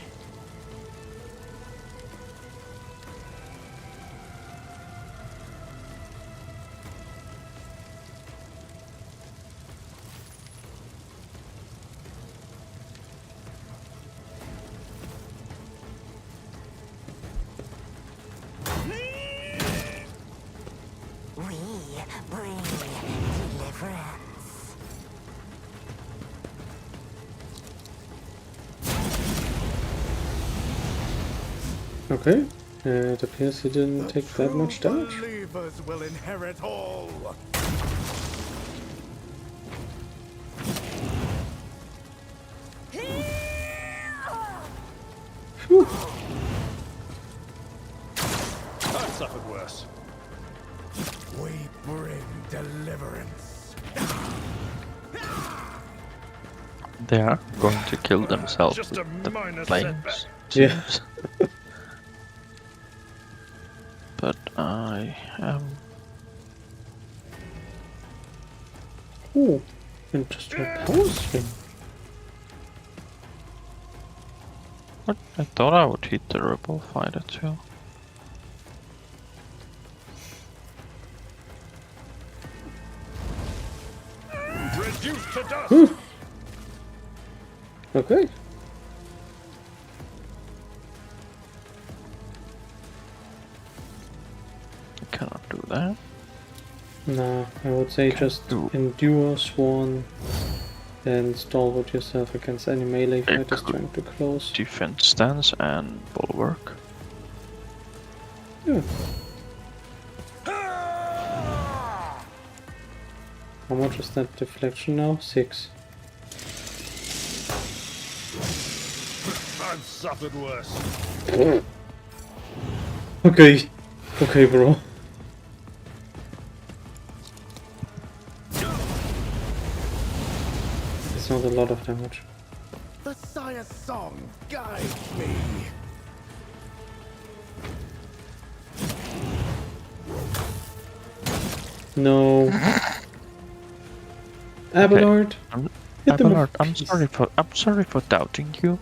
We bring deliverance. Okay, it appears he didn't The take that true much damage. believers will inherit all. Phew. I've suffered worse. We bring deliverance. They are going to kill themselves Just with a the minor flames. Yeah. seems. But I am. Ooh, Industrial power swing. What? I thought I would hit the rebel fighter too. Reduced to dust. Okay. I cannot do that. Nah, I would say just do- endure Swan, then stalwart yourself against any melee fighters could- trying to close. Defense stance and bulwark. Yeah. How much is that deflection now? 6. I've suffered worse. Okay. Okay, bro. It's not a lot of damage. The Sire's song guides me. No. Abelard. I'm, Hit them Abelard, with I'm sorry for doubting you.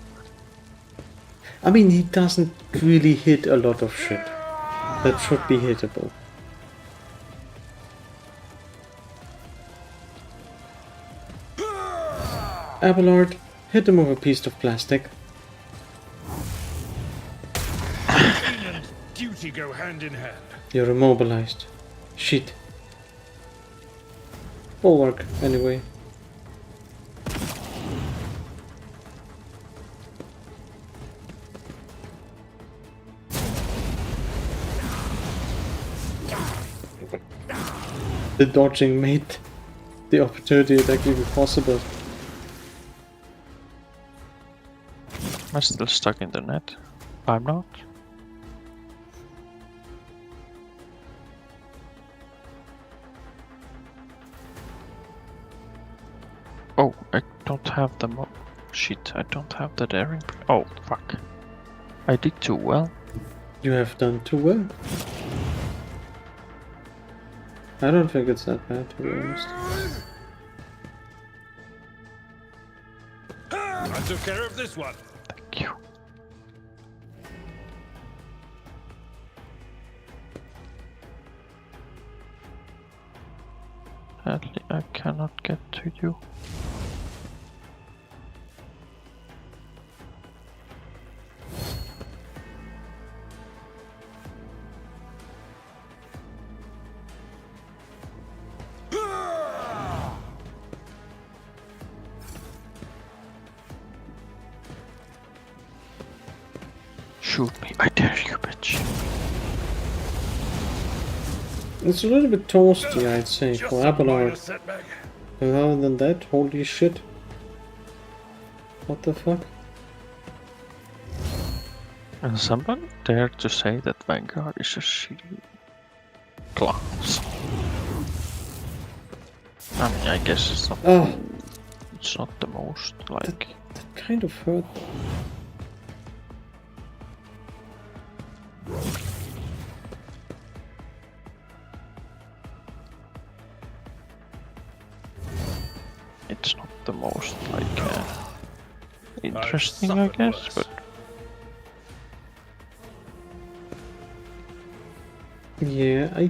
I mean, he doesn't really hit a lot of shit that should be hittable. Abelard, hit him with a piece of plastic. And duty go hand in hand. You're immobilized. Shit. Bulwark, anyway. The dodging made the opportunity attack even possible. I'm still stuck in the net. I'm not. Oh, I don't have the shit, I don't have the daring. Oh, fuck. I did too well. You have done too well. I don't think it's that bad, to be honest. I took care of this one. Thank you. Sadly, I cannot get to you. Shoot me, I dare you, bitch. It's a little bit toasty, I'd say, Just for a minor Abelard. setback. But other than that, holy shit. What the fuck? And someone dared to say that Vanguard is a shitty class. I mean, I guess Oh, it's not the most, like... that kind of hurt. It's not the most, like, interesting, I suffered guess, worse. but... Yeah,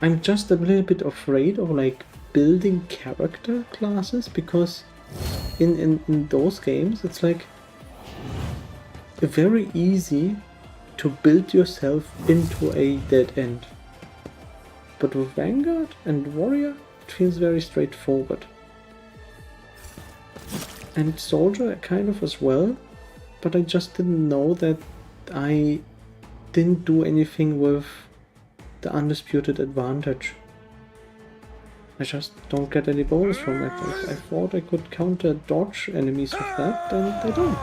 I'm just a little bit afraid of like building character classes, because in those games it's like very easy to build yourself into a dead end. But with Vanguard and Warrior it feels very straightforward. And Soldier kind of as well, but I just didn't know that I didn't do anything with the undisputed advantage. I just don't get any bonus from it. I thought I could counter dodge enemies with that, and I don't.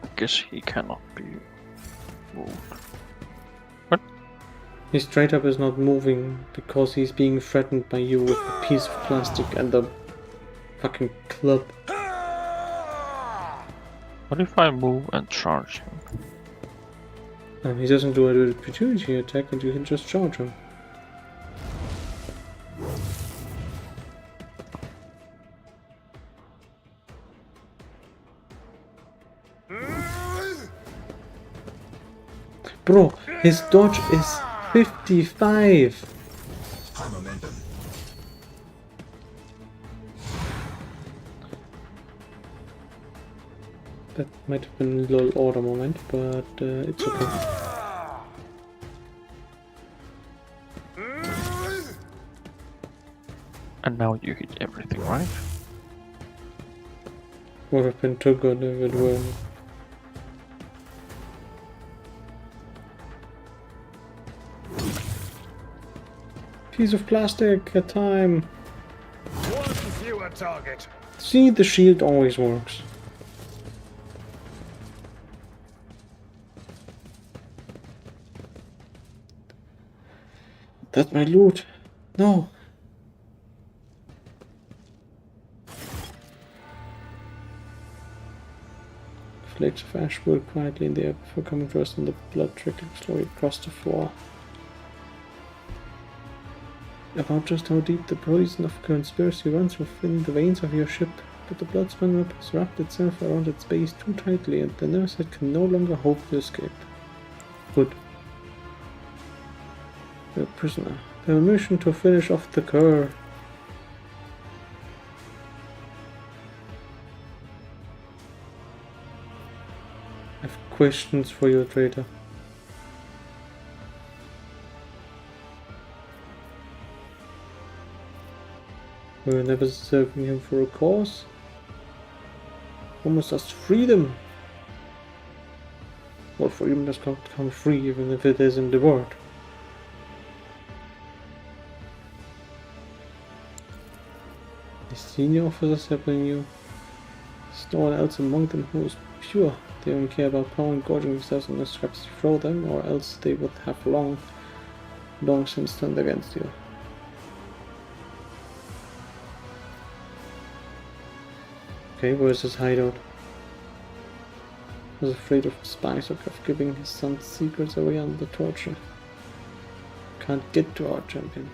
I guess he cannot be moved. He straight up is not moving because he's being threatened by you with a piece of plastic and a fucking club. What if I move and charge him? He doesn't do an opportunity attack and you can just charge him. Bro, his dodge is 55! High momentum. That might have been a little order moment, but it's okay. And now you hit everything, right? Would have been too good if it were. Piece of plastic at time. One fewer target. See, the shield always works. That's my loot. No. Flakes of ash whirled quietly in the air before coming to rest on the blood trickling slowly across the floor. About just how deep the poison of conspiracy runs within the veins of your ship, but the blood web has wrapped itself around its base too tightly and the Nemesis can no longer hope to escape. Good. You're a prisoner. Permission to finish off the cur. I have questions for you, traitor. We were never serving him for a cause. Almost as freedom. Well, freedom does not come free, even if it isn't the word. The senior officers helping you. There's no one else among them who is pure. They don't care about power and gorging themselves on the scraps you throw them, or else they would have long since turned against you. Okay, where's his hideout? He was afraid of spies or of giving his son's secrets away under torture. Can't get to our champion.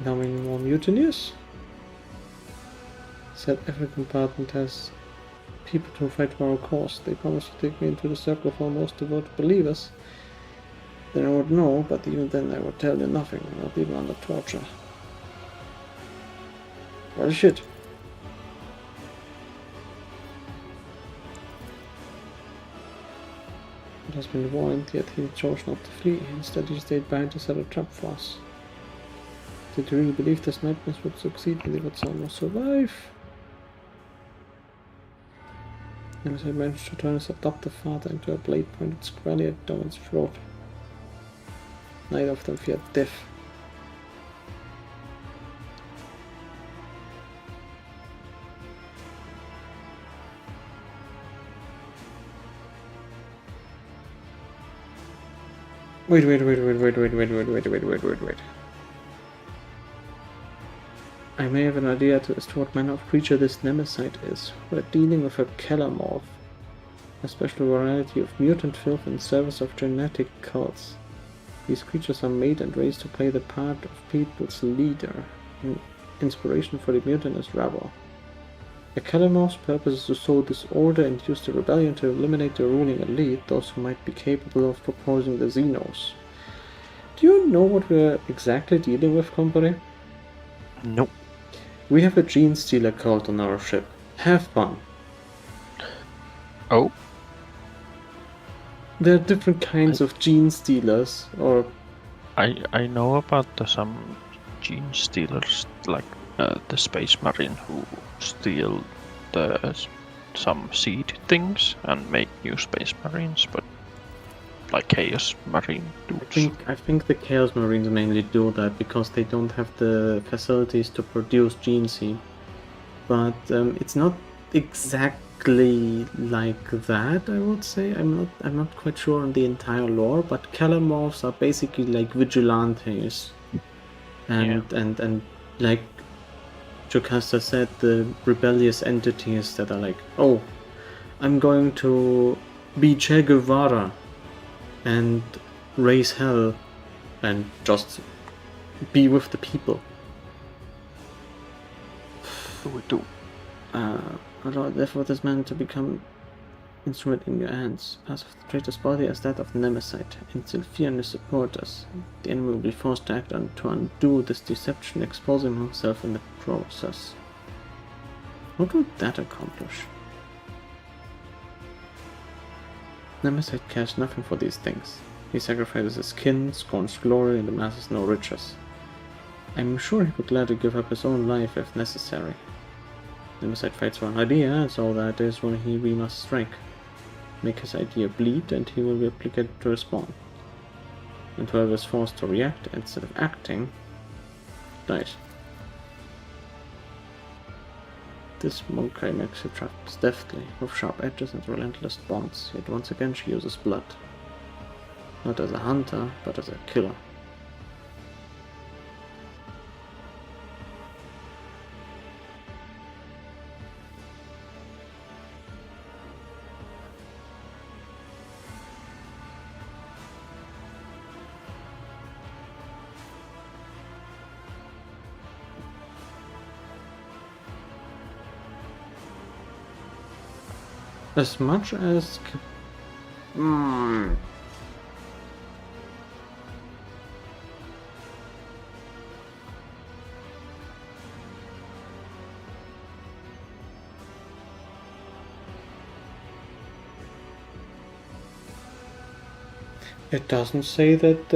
Now many more mutineers? Said every compartment has people to fight for our cause. They promised to take me into the circle of our most devoted believers. Then I would know, but even then I would tell you nothing, not even under torture. Well, shit. It has been warned, yet he chose not to flee. Instead, he stayed behind to set a trap for us. Did you really believe this madness would succeed and they would somehow survive? As I managed to turn his adoptive father into a blade pointed squarely at Dolan's throat. Neither of them feared death. Wait. I may have an idea as to what manner of creature this Nemesite is. We're dealing with a Kellamorph, a special variety of mutant filth in service of genetic cults. These creatures are made and raised to play the part of people's leader. Inspiration for the mutinous rabble. A Kellamorph's purpose is to sow disorder and use the rebellion to eliminate the ruling elite, those who might be capable of proposing the Xenos. Do you know what we're exactly dealing with, company? Nope. We have a gene stealer cult on our ship. Have fun. Oh? There are different kinds of gene stealers, or... I know about some gene stealers, like the Space Marine who steal some seed things and make new Space Marines, but like Chaos Marine dudes. I think the Chaos Marines mainly do that because they don't have the facilities to produce gene seed. But it's not exactly like that, I would say. I'm not quite sure on the entire lore, but Kellamorphs are basically like vigilantes. And like Jocasta said the rebellious entities that are like, oh, I'm going to be Che Guevara and raise hell and just be with the people. We do. Allow therefore this man to become instrument in your hands. Pass of the traitor's body as that of the Nemesis. Instill fear in his supporters. The enemy will be forced to act to undo this deception, exposing himself in the process. What would that accomplish? Nemesis cares nothing for these things. He sacrifices his kin, scorns glory, and amasses no riches. I'm sure he would gladly give up his own life if necessary. Nemesis fights for an idea, so that is when we must strike. Make his idea bleed, and he will be obligated to respond. And whoever is forced to react instead of acting, dies. This Monkai makes her traps deftly, with sharp edges and relentless bonds, yet once again she uses blood. Not as a hunter, but as a killer. As much as... It doesn't say that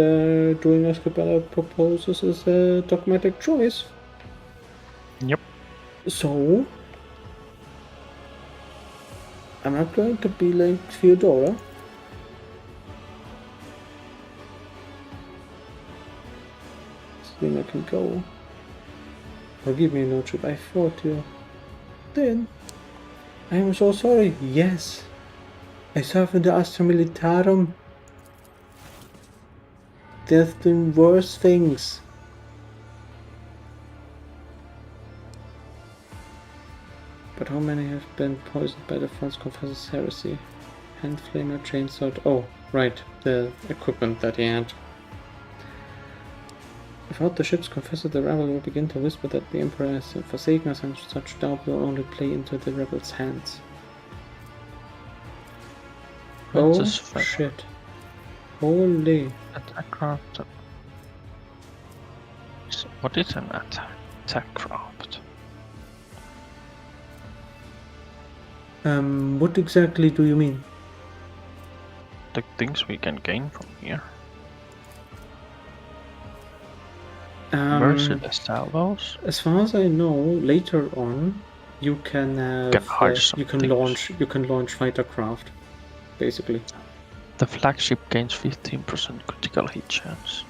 doing as Cabela proposes is a dogmatic choice. Yep. So... I'm not going to be like Theodora. Then I can go. Forgive me, Lordship, I fought you. Then, I am so sorry. Yes, I serve in the Astra Militarum. There's been worse things. But how many have been poisoned by the false confessor's heresy? Hand flamer, chainsword. Oh, right, the equipment that he had. Without the ship's confessor, the rebel will begin to whisper that the Emperor has forsaken us, and such doubt will only play into the rebels' hands. Oh shit. Holy. Attack craft. What is an attack craft? What exactly do you mean? The things we can gain from here. Merciless salvos. As far as I know, later on, you can you can launch fighter craft, basically. The flagship gains 15% critical hit chance.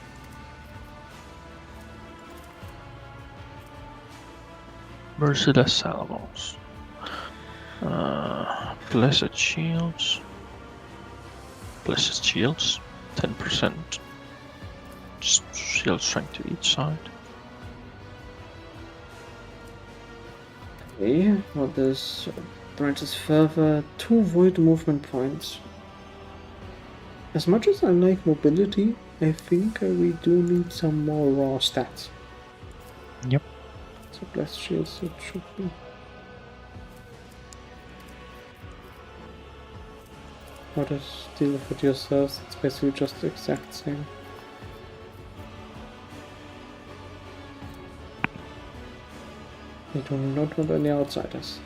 Merciless salvos. Blessed shields. Blessed shields. 10% shield strength to each side. Okay, what this branches further 2 void movement points. As much as I like mobility, I think we do need some more raw stats. Yep. So blessed shields it should be. How to deal with it yourselves, it's basically just the exact same. We do not want any outsiders.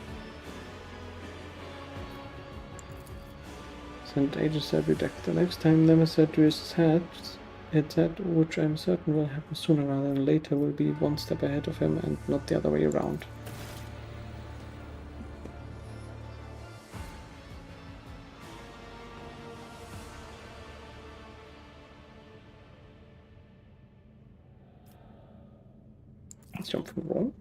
Send Aegis every deck. The next time Nemesis uses hits that, which I'm certain will happen sooner rather than later, will be one step ahead of him and not the other way around. Let's jump from roll.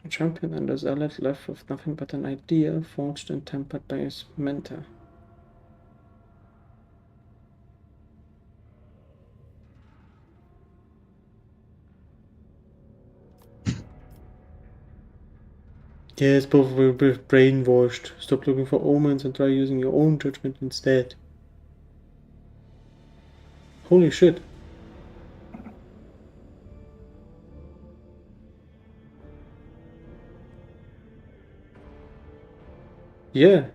A champion and a zealot left with nothing but an idea forged and tempered by his mentor. Yes, both were brainwashed. Stop looking for omens and try using your own judgment instead. Holy shit. Yeah.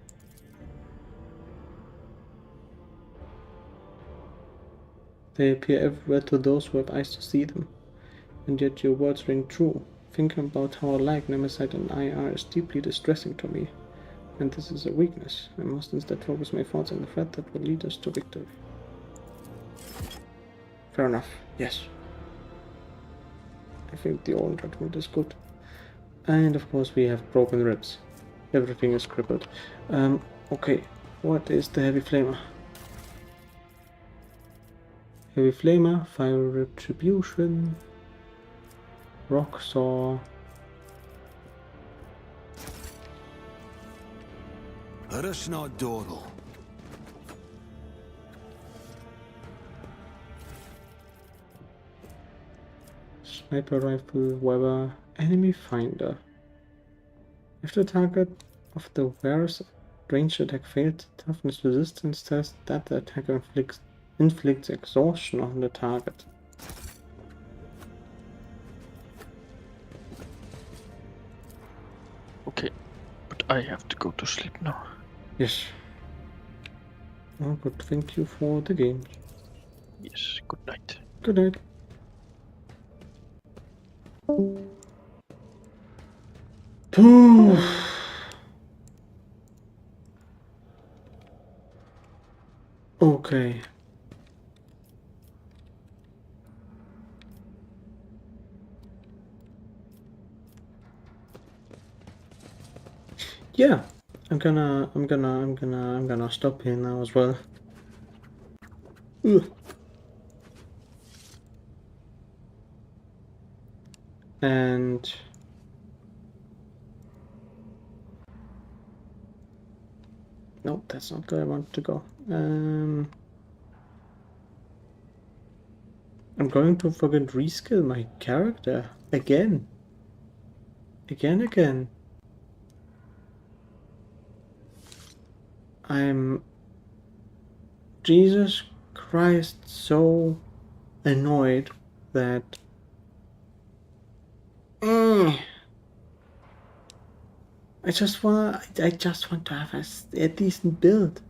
They appear everywhere to those who have eyes to see them. And yet your words ring true. Thinking about how alike Nemesis and I are is deeply distressing to me. And this is a weakness. I must instead focus my thoughts on the threat that will lead us to victory. Fair enough. Yes. I think the old judgment is good. And of course we have broken ribs. Everything is crippled. Okay. What is the heavy flamer? Heavy flamer, fire retribution, rock saw. Rush not dawdle. Sniper rifle, weather, enemy finder. If the target of the wearer's ranged attack fails the toughness resistance test, that the attacker inflicts exhaustion on the target. Okay, but I have to go to sleep now. Yes. Oh, good. Thank you for the game. Yes, good night. Good night. Okay. Yeah, I'm gonna stop here now as well. Ugh. And no, that's not where I want to go. I'm going to fucking reskill my character again. Again. I'm Jesus Christ so annoyed that I just want to have a decent build.